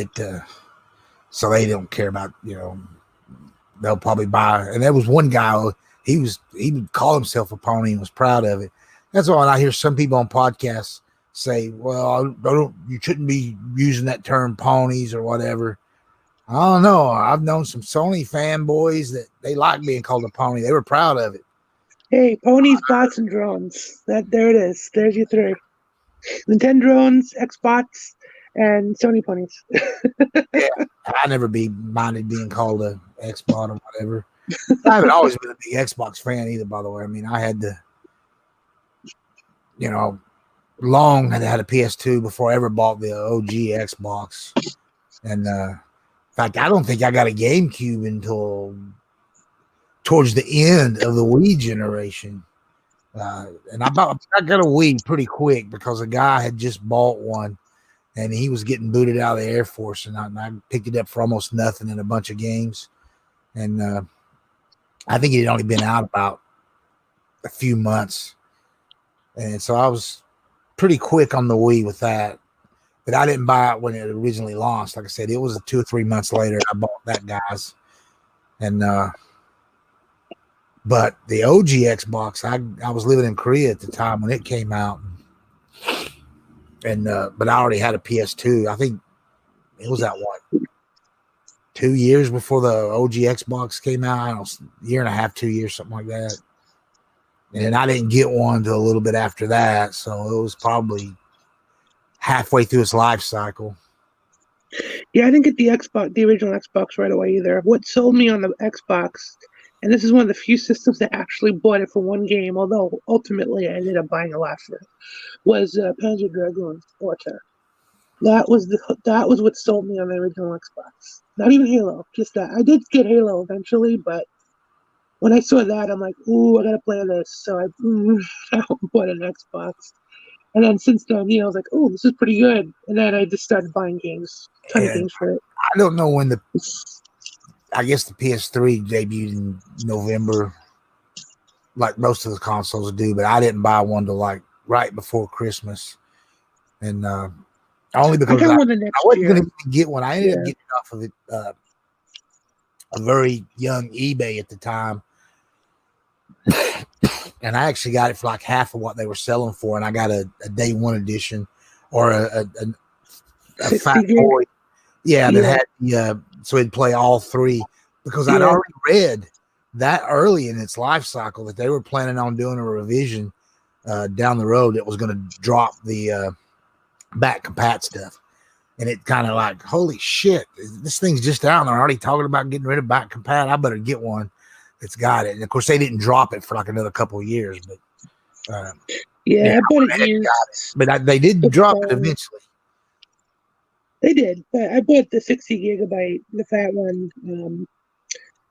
so they don't care about they'll probably buy. And there was one guy, he would call himself a pony and was proud of it. That's why I hear some people on podcasts say, well, you shouldn't be using that term ponies or whatever. I don't know. I've known some Sony fanboys that they like being called a pony. They were proud of it. Hey, ponies, bots, and drones. There it is. There's your three. Nintendo drones, Xbox, and Sony ponies. Yeah, I never minded being called a Xbox or whatever. I haven't always been a big Xbox fan either, by the way. I mean, I had long had a PS2 before I ever bought the OG Xbox. And in fact, I don't think I got a GameCube until towards the end of the Wii generation. And I got a Wii pretty quick because a guy had just bought one and he was getting booted out of the Air Force, and I picked it up for almost nothing in a bunch of games. And I think it had only been out about a few months. And so I was pretty quick on the Wii with that. But I didn't buy it when it originally launched. Like I said, it was 2 or 3 months later I bought that guy's. And but the OG Xbox, I was living in Korea at the time when it came out. And but I already had a PS2. I think it was that 2 years before the OG Xbox came out. I don't know, year and a half, 2 years, something like that. And I didn't get one until a little bit after that. So it was probably halfway through its life cycle. Yeah, I didn't get the original Xbox right away either. What sold me on the Xbox, and this is one of the few systems that actually bought it for one game, although ultimately I ended up buying a lot for it, was Panzer Dragoon Orta. That was what sold me on the original Xbox. Not even Halo, just that. I did get Halo eventually, but when I saw that, I'm like, ooh, I gotta play this. So I bought an Xbox. And then since then, I was like, oh, this is pretty good. And then I just started buying games, ton of games for it. I don't know when I guess the PS3 debuted in November, like most of the consoles do, but I didn't buy one till like right before Christmas. And only because I wasn't going to get one. I ended up getting off of it a very young eBay at the time. And I actually got it for like half of what they were selling for. And I got a day one edition or a Fat Boy. Yeah, that had so it'd play all three, because I'd already read that early in its life cycle that they were planning on doing a revision down the road that was going to drop the back compat stuff. And it kind of like, holy shit, this thing's just out and they're already talking about getting rid of back compat. I better get one that's got it. And of course, they didn't drop it for like another couple of years, but I bought it used. But they did drop it eventually. They did, but I bought the 60 gigabyte, the fat one,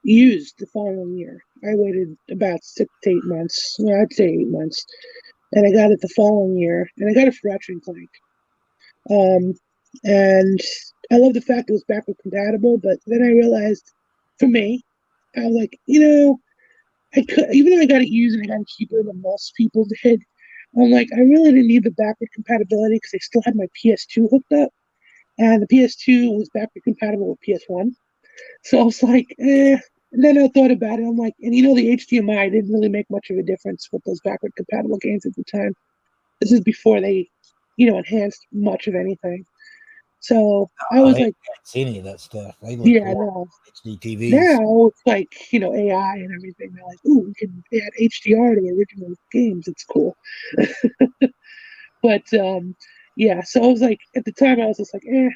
used the following year. I waited about 6 to 8 months. Well, I'd say 8 months, and I got it the following year, and I got it for Ratchet and Clank. And I love the fact it was backward compatible, but then I realized, for me, I was like, I could, even though I got it used and I got it cheaper than most people did, I'm like, I really didn't need the backward compatibility because I still had my PS2 hooked up, and the PS2 was backward compatible with PS1. So I was like, eh. And then I thought about it. I'm like, and the HDMI didn't really make much of a difference with those backward compatible games at the time. This is before they, enhanced much of anything. So I was like, can't see any of that stuff. They look no. HD TVs. Now it's like, AI and everything. They're like, ooh, we can add HDR to original games. It's cool. But so I was like, at the time I was just like, eh.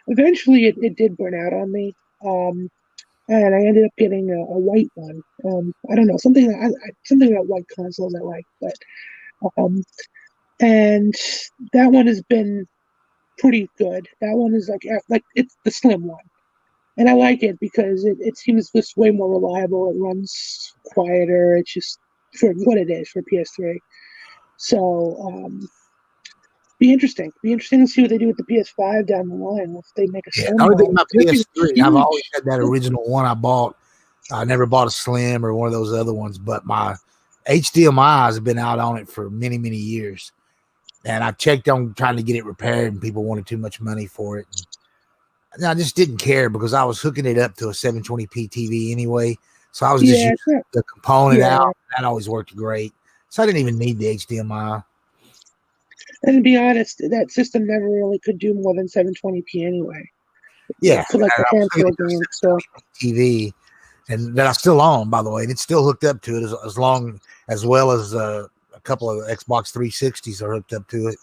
Eventually it did burn out on me. And I ended up getting a white one. I don't know, something about white consoles I like, but and that one has been pretty good. That one is like it's the slim one, and I like it because it seems just way more reliable. It runs quieter. It's just for what it is for PS3. So be interesting. Be interesting to see what they do with the PS5 down the line if they make a Yeah, slim the only thing one. about PS3, I've always had that original one I bought. I never bought a Slim or one of those other ones, but my HDMI has been out on it for many, many years. And I checked on trying to get it repaired, and people wanted too much money for it. And I just didn't care because I was hooking it up to a 720p TV anyway. So I was just using the component out. That always worked great. So I didn't even need the HDMI. And to be honest, that system never really could do more than 720p anyway. Yeah, for like a handful of games. So TV, and that I still own, by the way, and it's still hooked up to it as long as well as a couple of Xbox 360s are hooked up to it.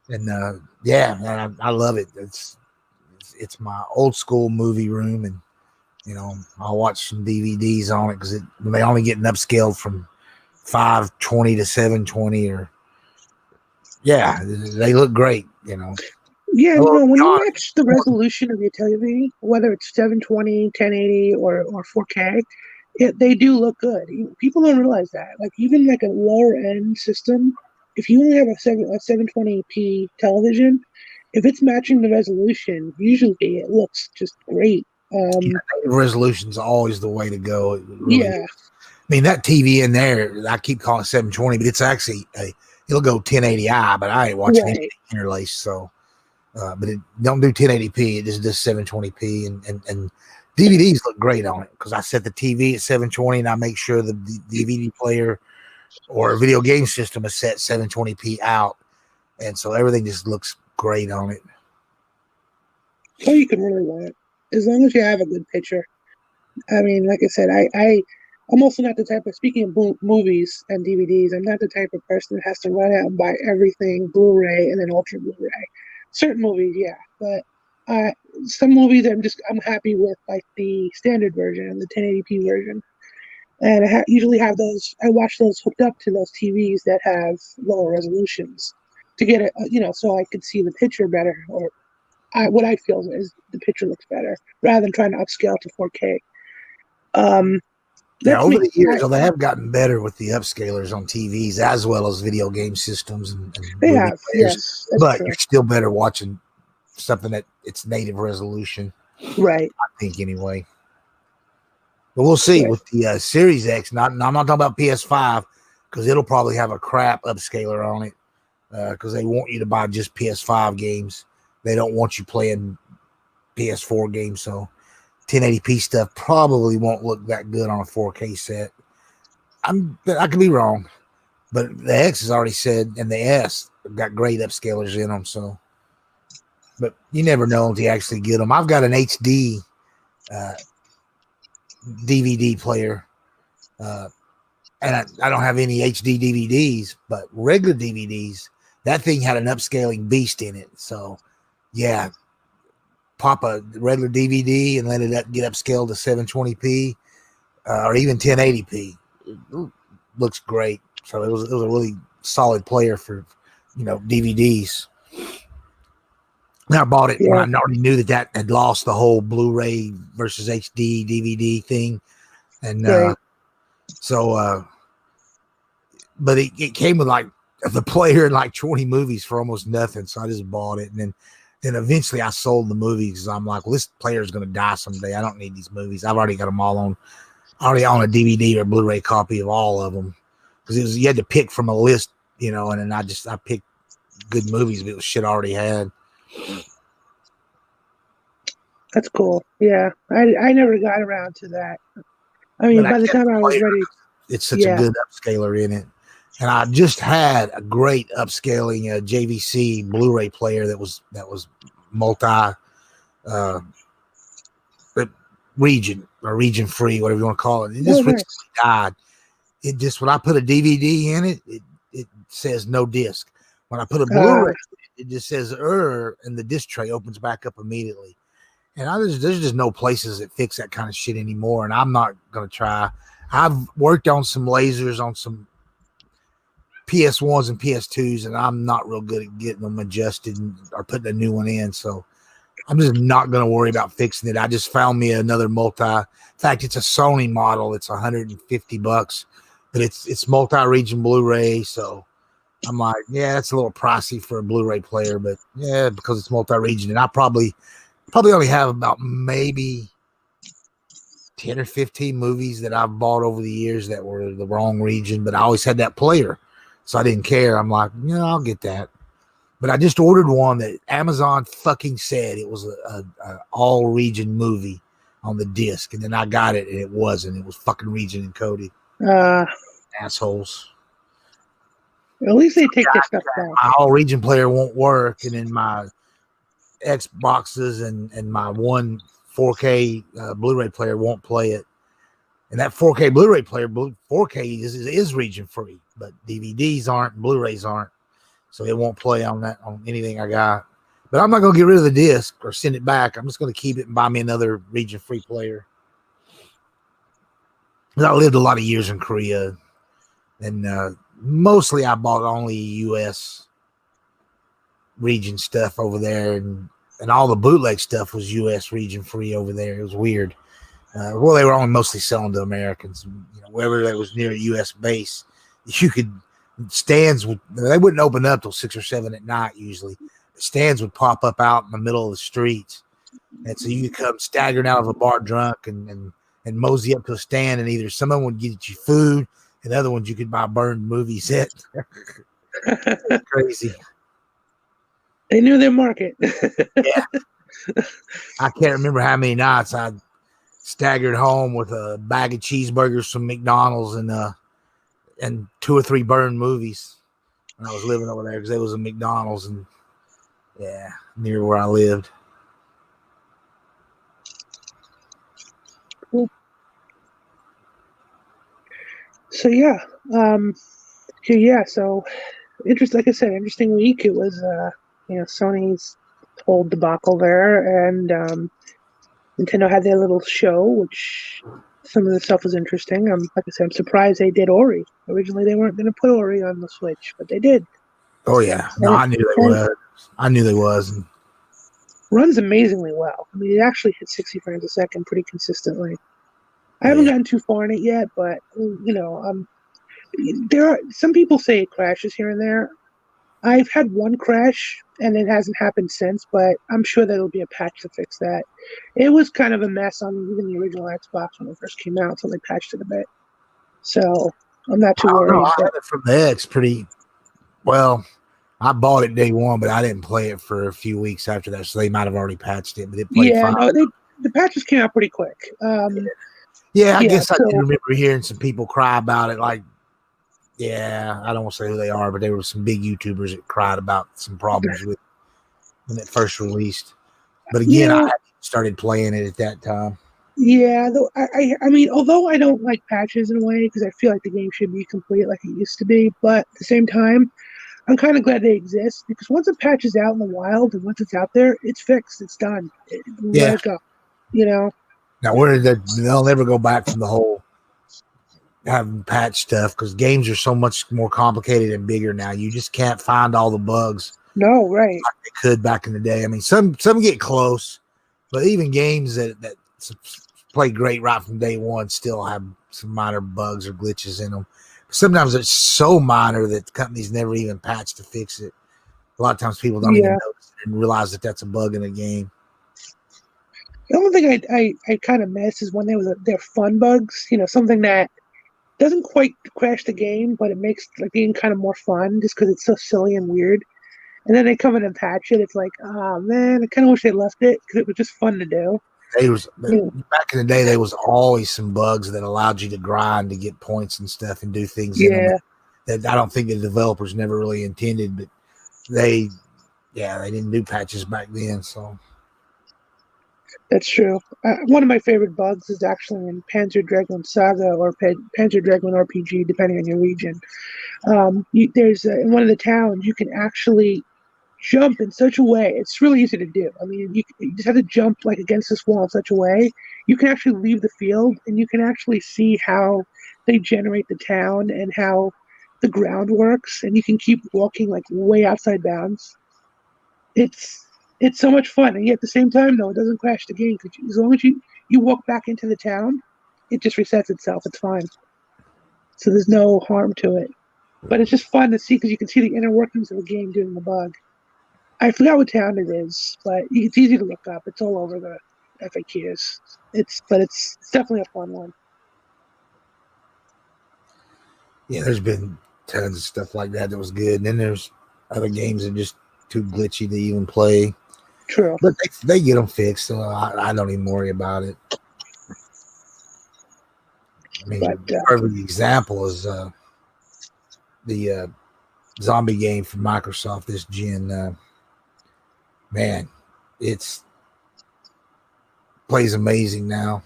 And yeah, man, I love it. It's my old school movie room, and you know I'll watch some DVDs on it because they only getting upscaled from 520 to 720, or yeah, they look great, you know. Yeah, when you match the resolution of your TV, whether it's 720, 1080, or 4K, they do look good. People don't realize that. Like even like a lower end system, if you only have a 720p television, if it's matching the resolution, usually it looks just great. Resolution's always the way to go. Really is. I mean, that TV in there, I keep calling it 720, but it's actually it'll go 1080i, but I ain't watching anything interlaced. So, but it don't do 1080p. It just does 720p, and DVDs look great on it because I set the TV at 720, and I make sure the DVD player or video game system is set 720p out, and so everything just looks great on it. All you can really want, as long as you have a good picture. I mean, like I said, I'm also not the type of, speaking of movies and DVDs, I'm not the type of person that has to run out and buy everything Blu-ray and then Ultra Blu-ray. Certain movies, yeah, but some movies I'm happy with, like the standard version, the 1080p version, and I usually have those. I watch those hooked up to those TVs that have lower resolutions to get it, so I could see the picture better, or what I feel is the picture looks better rather than trying to upscale to 4K. Over the years, they have gotten better with the upscalers on TVs as well as video game systems and they have, yes, but true. You're still better watching something that it's native resolution, right? I think anyway. But we'll see with the Series X. I'm not talking about PS5 because it'll probably have a crap upscaler on it because they want you to buy just PS5 games. They don't want you playing PS4 games, so 1080p stuff probably won't look that good on a 4K set. I could be wrong, but the X has already said, and the S got great upscalers in them. So, but you never know until you actually get them. I've got an HD DVD player, and I don't have any HD DVDs, but regular DVDs. That thing had an upscaling beast in it. So, yeah. Pop a regular DVD and let it get upscaled to 720p or even 1080p. It looks great. So it was a really solid player for DVDs. And I bought it when I already knew that had lost the whole Blu-ray versus HD DVD thing, and but it came with like the player and like 20 movies for almost nothing. So I just bought it, and then eventually I sold the movies because I'm like, well, this player is going to die someday. I don't need these movies. I've already got them all on. I already own a DVD or Blu-ray copy of all of them because you had to pick from a list, and then I picked good movies, but it was shit I already had. That's cool. Yeah, I never got around to that. I mean, by the time I was ready, it's such a good upscaler in it. And I just had a great upscaling JVC Blu-ray player that was multi region or region free, whatever you want to call it. It just recently died. It just, when I put a DVD in it, it says no disc. When I put a Blu-ray, it just says and the disc tray opens back up immediately. And there's just no places that fix that kind of shit anymore. And I'm not going to try. I've worked on some lasers on some PS1s and PS2s, and I'm not real good at getting them adjusted or putting a new one in. So I'm just not going to worry about fixing it. I just found me another in fact, it's a Sony model. It's $150 but it's multi-region Blu-ray, so I'm like, yeah, it's a little pricey for a Blu-ray player, but yeah, because it's multi-region, and I probably only have about maybe 10 or 15 movies that I've bought over the years that were the wrong region, but I always had that player, so I didn't care. I'm like, yeah, I'll get that. But I just ordered one that Amazon fucking said it was a all region movie on the disc, and then I got it, and it wasn't. It was fucking region encoded. Uh, Assholes. at least they take their stuff back. My all region player won't work, and then my Xboxes and my one 4K Blu-ray player won't play it. And that 4K Blu-ray player, 4K is region free, but DVDs aren't, Blu-rays aren't, so it won't play on anything I got. But I'm not gonna get rid of the disc or send it back. I'm just gonna keep it and buy me another region free player. I lived a lot of years in Korea, and mostly I bought only U.S. region stuff over there, and all the bootleg stuff was U.S. region free over there. It was weird. Well, they were only mostly selling to Americans. You know, wherever that was near a U.S. base, you could they wouldn't open up till 6 or 7 at night usually. The stands would pop up out in the middle of the streets, and so you could come staggering out of a bar drunk and mosey up to a stand, and either someone would get you food, and the other ones you could buy burned movies at. Crazy. They knew their market. Yeah. I can't remember how many nights I staggered home with a bag of cheeseburgers from McDonald's and 2 or 3 burned movies when I was living over there, because there was a McDonald's and near where I lived. Cool. So so like I said, interesting week. It was Sony's whole debacle there, and Nintendo had their little show, which some of the stuff was interesting. Like I said, I'm surprised they did Ori. Originally, they weren't going to put Ori on the Switch, but they did. Oh yeah, no, I knew they was. I knew they was. And runs amazingly well. I mean, it actually hits 60 frames a second pretty consistently. I haven't gotten too far in it yet, but there are some people say it crashes here and there. I've had one crash, and it hasn't happened since, but I'm sure there'll be a patch to fix that. It was kind of a mess on even the original Xbox when it first came out, so they patched it a bit. So I'm not too worried. I had it from the X pretty well. I bought it day one, but I didn't play it for a few weeks after that, so they might have already patched it. But it played fine. The patches came out pretty quick. I guess I do remember hearing some people cry about it. Like, I don't want to say who they are, but there were some big YouTubers that cried about some problems with when it first released. But again, I started playing it at that time. Yeah, though I mean, although I don't like patches in a way, because I feel like the game should be complete like it used to be, but at the same time, I'm kind of glad they exist, because once a patch is out in the wild and once it's out there, it's fixed, it's done. Let it go. Now they'll never go back from the whole having patch stuff, because games are so much more complicated and bigger now. You just can't find all the bugs. No, right. Like they could back in the day. I mean, some get close, but even games that play great right from day one still have some minor bugs or glitches in them. Sometimes it's so minor that companies never even patch to fix it. A lot of times people don't even notice it and realize that that's a bug in a game. The only thing I kind of miss is when they're fun bugs, something that doesn't quite crash the game, but it makes the game kind of more fun just because it's so silly and weird. And then they come in and patch it. It's like, oh man, I kind of wish they left it because it was just fun to do. Back in the day, there was always some bugs that allowed you to grind to get points and stuff and do things in them that I don't think the developers never really intended, but they didn't do patches back then. So that's true. One of my favorite bugs is actually in Panzer Dragoon Saga or Panzer Dragoon RPG, depending on your region. There's in one of the towns you can actually jump in such a way. It's really easy to do. I mean, you just have to jump like against this wall in such a way you can actually leave the field, and you can actually see how they generate the town and how the ground works, and you can keep walking like way outside bounds. It's so much fun, and yet at the same time, though, it doesn't crash the game, because as long as you walk back into the town, it just resets itself. It's fine. so there's no harm to it. But it's just fun to see because you can see the inner workings of the game during the bug. I forgot what town it is, but it's easy to look up. It's all over the FAQs. It's definitely a fun one. Yeah, there's been tons of stuff like that was good. And then there's other games that are just too glitchy to even play. True. But they get them fixed, so I don't even worry about it. I mean, the perfect example is the zombie game from Microsoft this gen. Man, it's plays amazing now.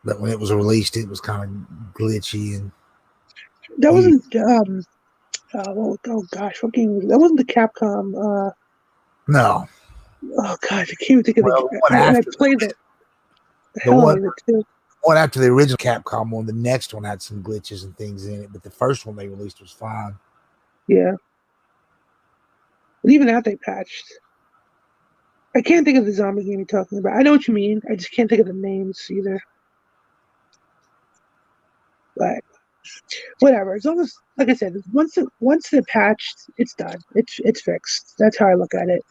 But when it was released, it was kind of glitchy and that wasn't oh gosh, what game was it? That wasn't the Capcom. No. Oh gosh, I can't even think of I played it. The one after the original Capcom one, the next one had some glitches and things in it, but the first one they released was fine. Yeah. But even that they patched. I can't think of the zombie game you're talking about. I know what you mean. I just can't think of the names either. But whatever. As long as, like I said, once they're patched, it's done. It's fixed. That's how I look at it.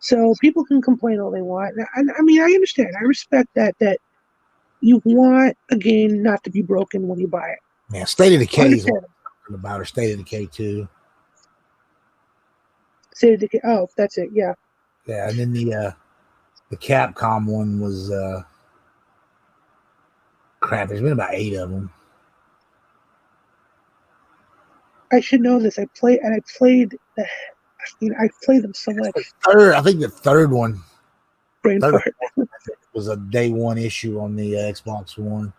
So people can complain all they want. And I mean, I understand. I respect that you want a game not to be broken when you buy it. Yeah, State of Decay is what I'm talking about, or State of Decay 2. State of Decay. Oh, that's it. Yeah. Yeah, and then the Capcom one was crap. There's been about 8 of them. I should know this. I played them so much. I think the third one. Brain fart. Was a day one issue on the Xbox One,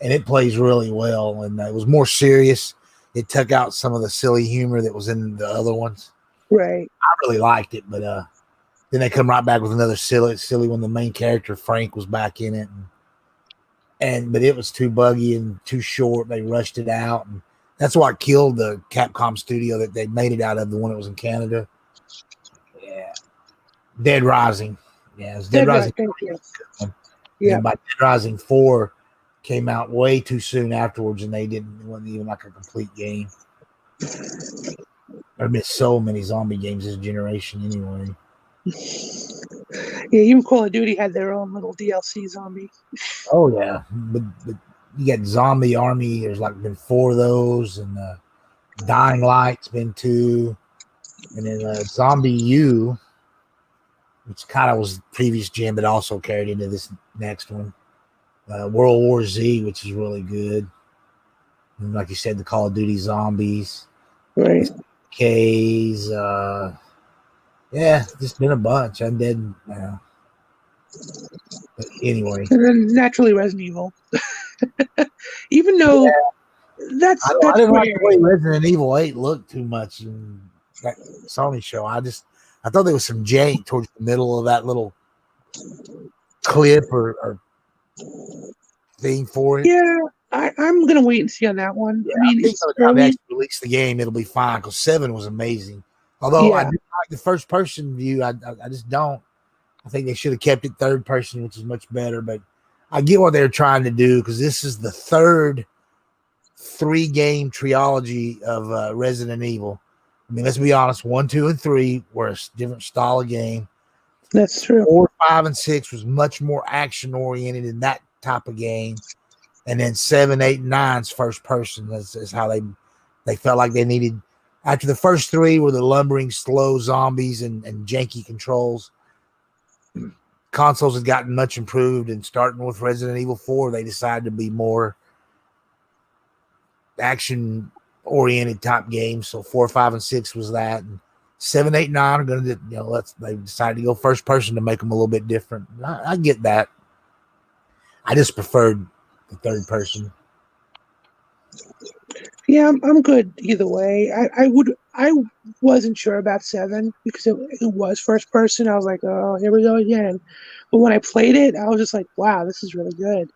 and it plays really well. And it was more serious. It took out some of the silly humor that was in the other ones. Right. I really liked it, but then they come right back with another silly when the main character Frank was back in it, but it was too buggy and too short. They rushed it out, and that's what killed the Capcom studio that they made it out of, the one that was in Canada. Yeah, Dead Rising. Yeah, it's Dead Rising. Thank you. Yeah, but Dead Rising 4 came out way too soon afterwards, and it wasn't even like a complete game. There've been so many zombie games this generation anyway. Yeah, even Call of Duty had their own little DLC zombie. Oh yeah, but you got Zombie Army. There's like been 4 of those, and Dying Light's been 2, and then Zombie U, which kind of was the previous gen, but also carried into this next one. World War Z, which is really good. And like you said, the Call of Duty Zombies. Right. K's. Yeah, just been a bunch. Undead. But anyway. And then naturally Resident Evil. Even though that's I didn't like the way Resident Evil 8 looked too much in that Sony show. I thought there was some jank towards the middle of that little clip or thing for it. Yeah, I'm gonna wait and see on that one. Yeah, I mean, I think by the time they actually release the game, it'll be fine because 7 was amazing. Although I didn't like the first person view, I just don't. I think they should have kept it third person, which is much better. But I get what they're trying to do because this is the third 3-game trilogy of Resident Evil. I mean, let's be honest, 1, 2, and 3 were a different style of game. That's true. 4, 5, and 6 was much more action oriented in that type of game. And then 7, 8, and 9's first person. That's how they felt like they needed. After the first 3 were the lumbering, slow zombies and janky controls. Consoles had gotten much improved, and starting with Resident Evil 4, they decided to be more action-oriented type games. So 4, 5, and 6 was that. And 7, 8, 9 are going to, they decided to go first person to make them a little bit different. I get that. I just preferred the third person. Yeah, I'm good either way. I wasn't sure about 7 because it was first person. I was like, oh, here we go again. But when I played it, I was just like, wow, this is really good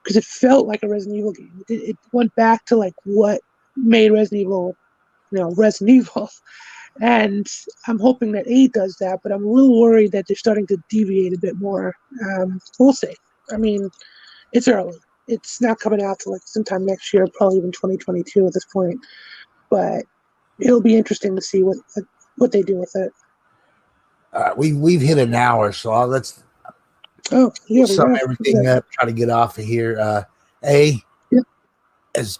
because it felt like a Resident Evil game. It went back to like what made Resident Evil, Resident Evil. And I'm hoping that 8 does that, but I'm a little worried that they're starting to deviate a bit more. We'll see. I mean, it's early. it's not coming out till like sometime next year, probably even 2022 at this point. But it'll be interesting to see what they do with it. We've hit an hour, so let's sum everything up. Try to get off of here. As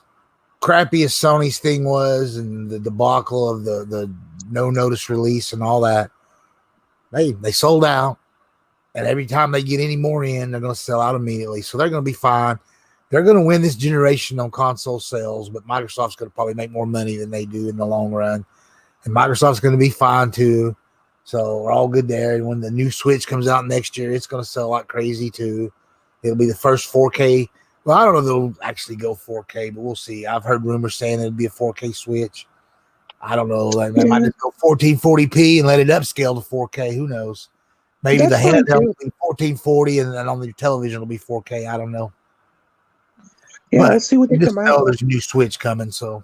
crappy as Sony's thing was, and the debacle of the no notice release and all that, they sold out. And every time they get any more in, they're going to sell out immediately. So they're going to be fine. They're going to win this generation on console sales, but Microsoft's going to probably make more money than they do in the long run. And Microsoft's going to be fine too. So we're all good there. And when the new Switch comes out next year, it's going to sell like crazy too. It'll be the first 4K. Well, I don't know if it'll actually go 4K, but we'll see. I've heard rumors saying it'll be a 4K Switch. I don't know. They might just go 1440p and let it upscale to 4K. Who knows? Maybe the handheld will be 1440 and then on the television it'll be 4K. I don't know. Yeah, but let's see what they come out. There's a new Switch coming, so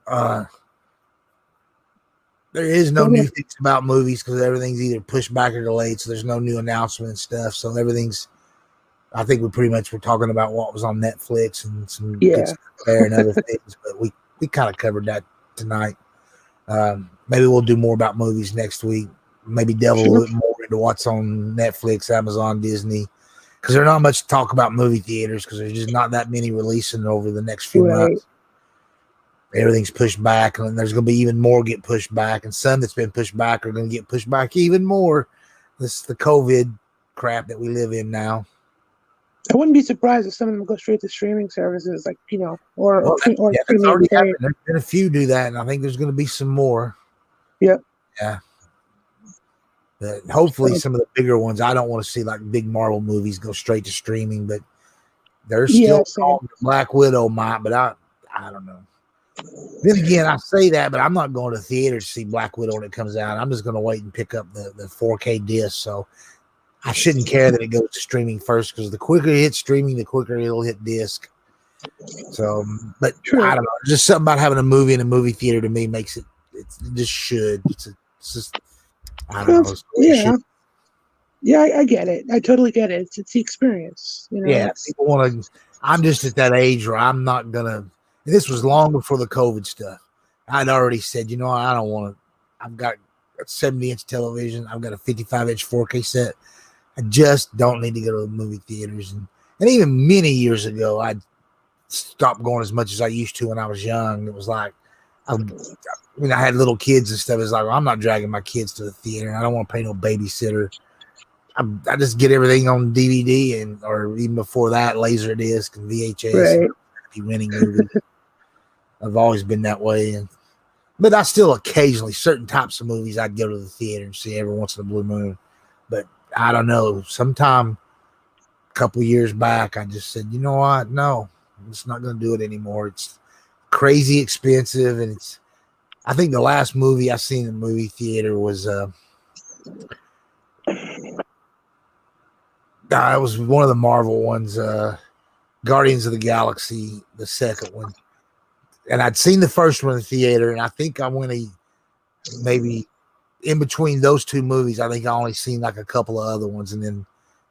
there is no new things about movies because everything's either pushed back or delayed. So there's no new announcement and stuff. So everything's. I think we pretty much were talking about what was on Netflix and some good stuff there and other things, but we kind of covered that tonight. Maybe we'll do more about movies next week. Maybe delve a little bit more into what's on Netflix, Amazon, Disney, because there's not much to talk about movie theaters because there's just not that many releasing over the next few months. Everything's pushed back, and there's going to be even more get pushed back, and some that's been pushed back are going to get pushed back even more. This is the COVID crap that we live in now. I wouldn't be surprised if some of them go straight to streaming services, like or it's already happened. There's been a few do that, and I think there's going to be some more. Yep. Yeah. But hopefully, some of the bigger ones. I don't want to see like big Marvel movies go straight to streaming, but there's still Black Widow might, but I don't know. Then again, I say that, but I'm not going to theater to see Black Widow when it comes out. I'm just going to wait and pick up the 4K disc. So I shouldn't care that it goes to streaming first because the quicker it hits streaming, the quicker it'll hit disc. So, but I don't know. Just something about having a movie in a movie theater to me makes it. It just should. It's just. I don't know. Yeah, I get it. I totally get it. It's the experience. People want to. I'm just at that age where I'm not gonna. This was long before the COVID stuff. I'd already said, I don't want to. I've got a 70-inch television. I've got a 55-inch 4K set. I just don't need to go to the movie theaters. And even many years ago, I stopped going as much as I used to when I was young. It was like. I had little kids and stuff. It's like, I'm not dragging my kids to the theater. And I don't want to pay no babysitter. I just get everything on DVD or even before that, Laserdisc and VHS. Right. Be renting movies. I've always been that way. But I still occasionally, certain types of movies, I'd go to the theater and see every once in a blue moon. But I don't know. Sometime a couple years back, I just said, you know what? No, I'm just not going to do it anymore. It's crazy expensive, and I think the last movie I seen in the movie theater was it was one of the Marvel ones, Guardians of the Galaxy, the second one, and I'd seen the first one in the theater, and I think I went maybe in between those two movies, I think I only seen like a couple of other ones, and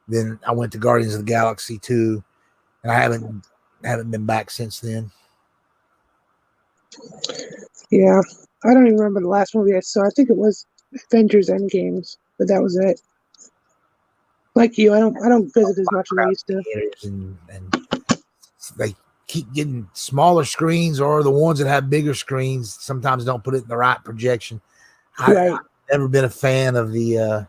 then I went to Guardians of the Galaxy 2, and I haven't been back since then. Yeah, I don't even remember the last movie I saw. I think it was Avengers Endgames, but that was it. Like you, I don't visit as much as I used to. And they keep getting smaller screens, or the ones that have bigger screens sometimes don't put it in the right projection. I've never been a fan of the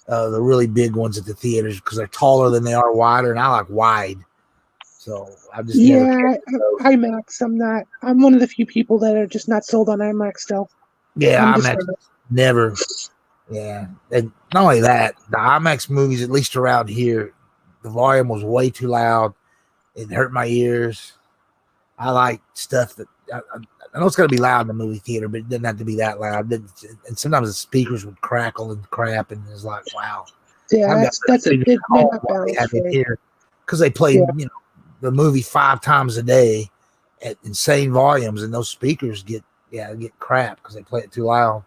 really big ones at the theaters because they're taller than they are wider, and I like wide. So I just IMAX. I'm one of the few people that are just not sold on IMAX still. Yeah, IMAX never. Yeah, and not only that, the IMAX movies, at least around here, the volume was way too loud. It hurt my ears. I like stuff that I know it's got to be loud in the movie theater, but it doesn't have to be that loud. And sometimes the speakers would crackle and crap, and it's like, wow. Yeah, that's a big balance here because they play, the movie 5 times a day at insane volumes, and those speakers get crap because they play it too loud.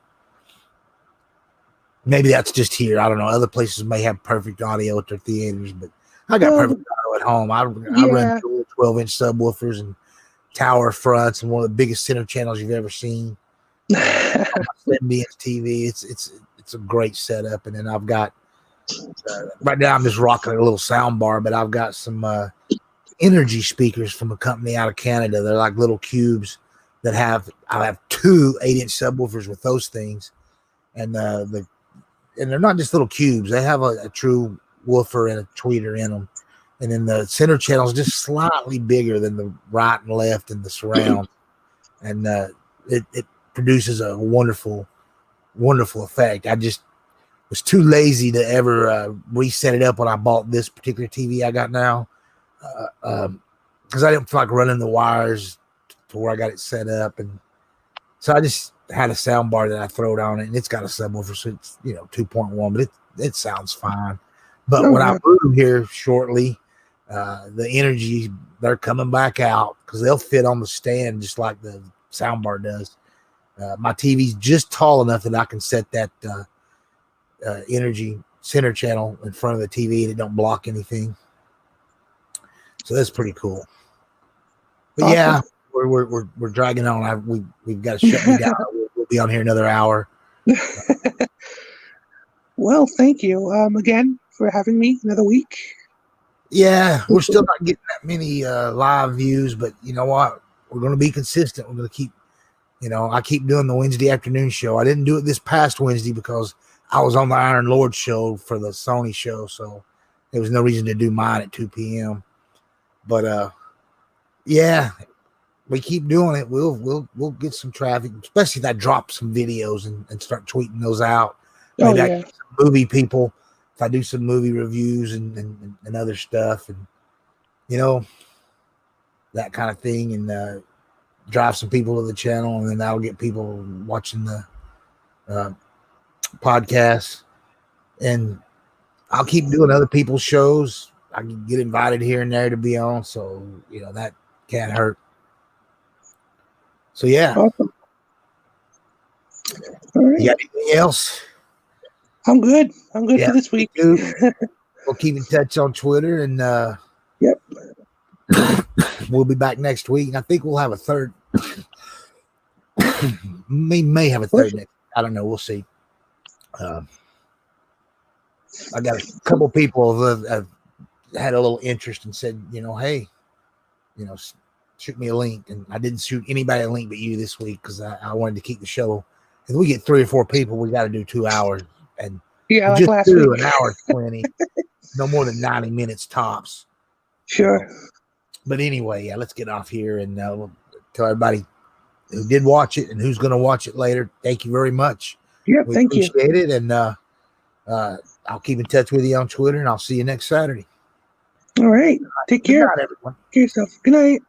Maybe that's just here. I don't know. Other places may have perfect audio at their theaters, but I got perfect stereo at home. I run Yeah. 12-inch subwoofers and tower fronts and one of the biggest center channels you've ever seen. 70-inch TV. It's a great setup. And then I've got right now I'm just rocking a little sound bar, but I've got some energy speakers from a company out of Canada. They're like little cubes that I have 2 8-inch subwoofers with those things, and they're not just little cubes. They have a true woofer and a tweeter in them, and then the center channel is just slightly bigger than the right and left and the surround, and it produces a wonderful effect. I just was too lazy to ever reset it up when I bought this particular TV I got now, because I didn't feel like running the wires to where I got it set up, and so I just had a sound bar that I throwed on it, and it's got a subwoofer, so it's 2.1, but it sounds fine. But when I move here shortly, the energy, they're coming back out because they'll fit on the stand just like the sound bar does. My TV's just tall enough that I can set that energy center channel in front of the TV and it don't block anything. So that's pretty cool. But awesome. Yeah, we're dragging on. We've got to shut me down. We'll be on here another hour. Well, thank you again for having me another week. Yeah, we're still not getting that many live views, but you know what? We're going to be consistent. We're going to keep, I keep doing the Wednesday afternoon show. I didn't do it this past Wednesday because I was on the Iron Lord show for the Sony show, so there was no reason to do mine at 2 p.m. But yeah, we keep doing it. We'll get some traffic, especially if I drop some videos and start tweeting those out. Maybe I get some movie people. If I do some movie reviews and other stuff, and that kind of thing, and drive some people to the channel, and then that'll get people watching the podcast. And I'll keep doing other people's shows. I can get invited here and there to be on, so that can't hurt. So yeah. Awesome. All right. You got anything else? I'm good. I'm good for this week. We'll keep in touch on Twitter, and yep. We'll be back next week. And I think we'll have a third. We may have a third next. I don't know. We'll see. I got a couple people have had a little interest and said, hey, shoot me a link. And I didn't shoot anybody a link but you this week because I wanted to keep the show. If we get 3 or 4 people, we got to do 2 hours. And like just last do week. an hour 20, no more than 90 minutes tops. Sure. But anyway, yeah, let's get off here and we'll tell everybody who did watch it and who's going to watch it later. Thank you very much. Yeah, thank you. Appreciate it. And I'll keep in touch with you on Twitter, and I'll see you next Saturday. All right. Take care. Good night, everyone. Take care of yourself. Good night.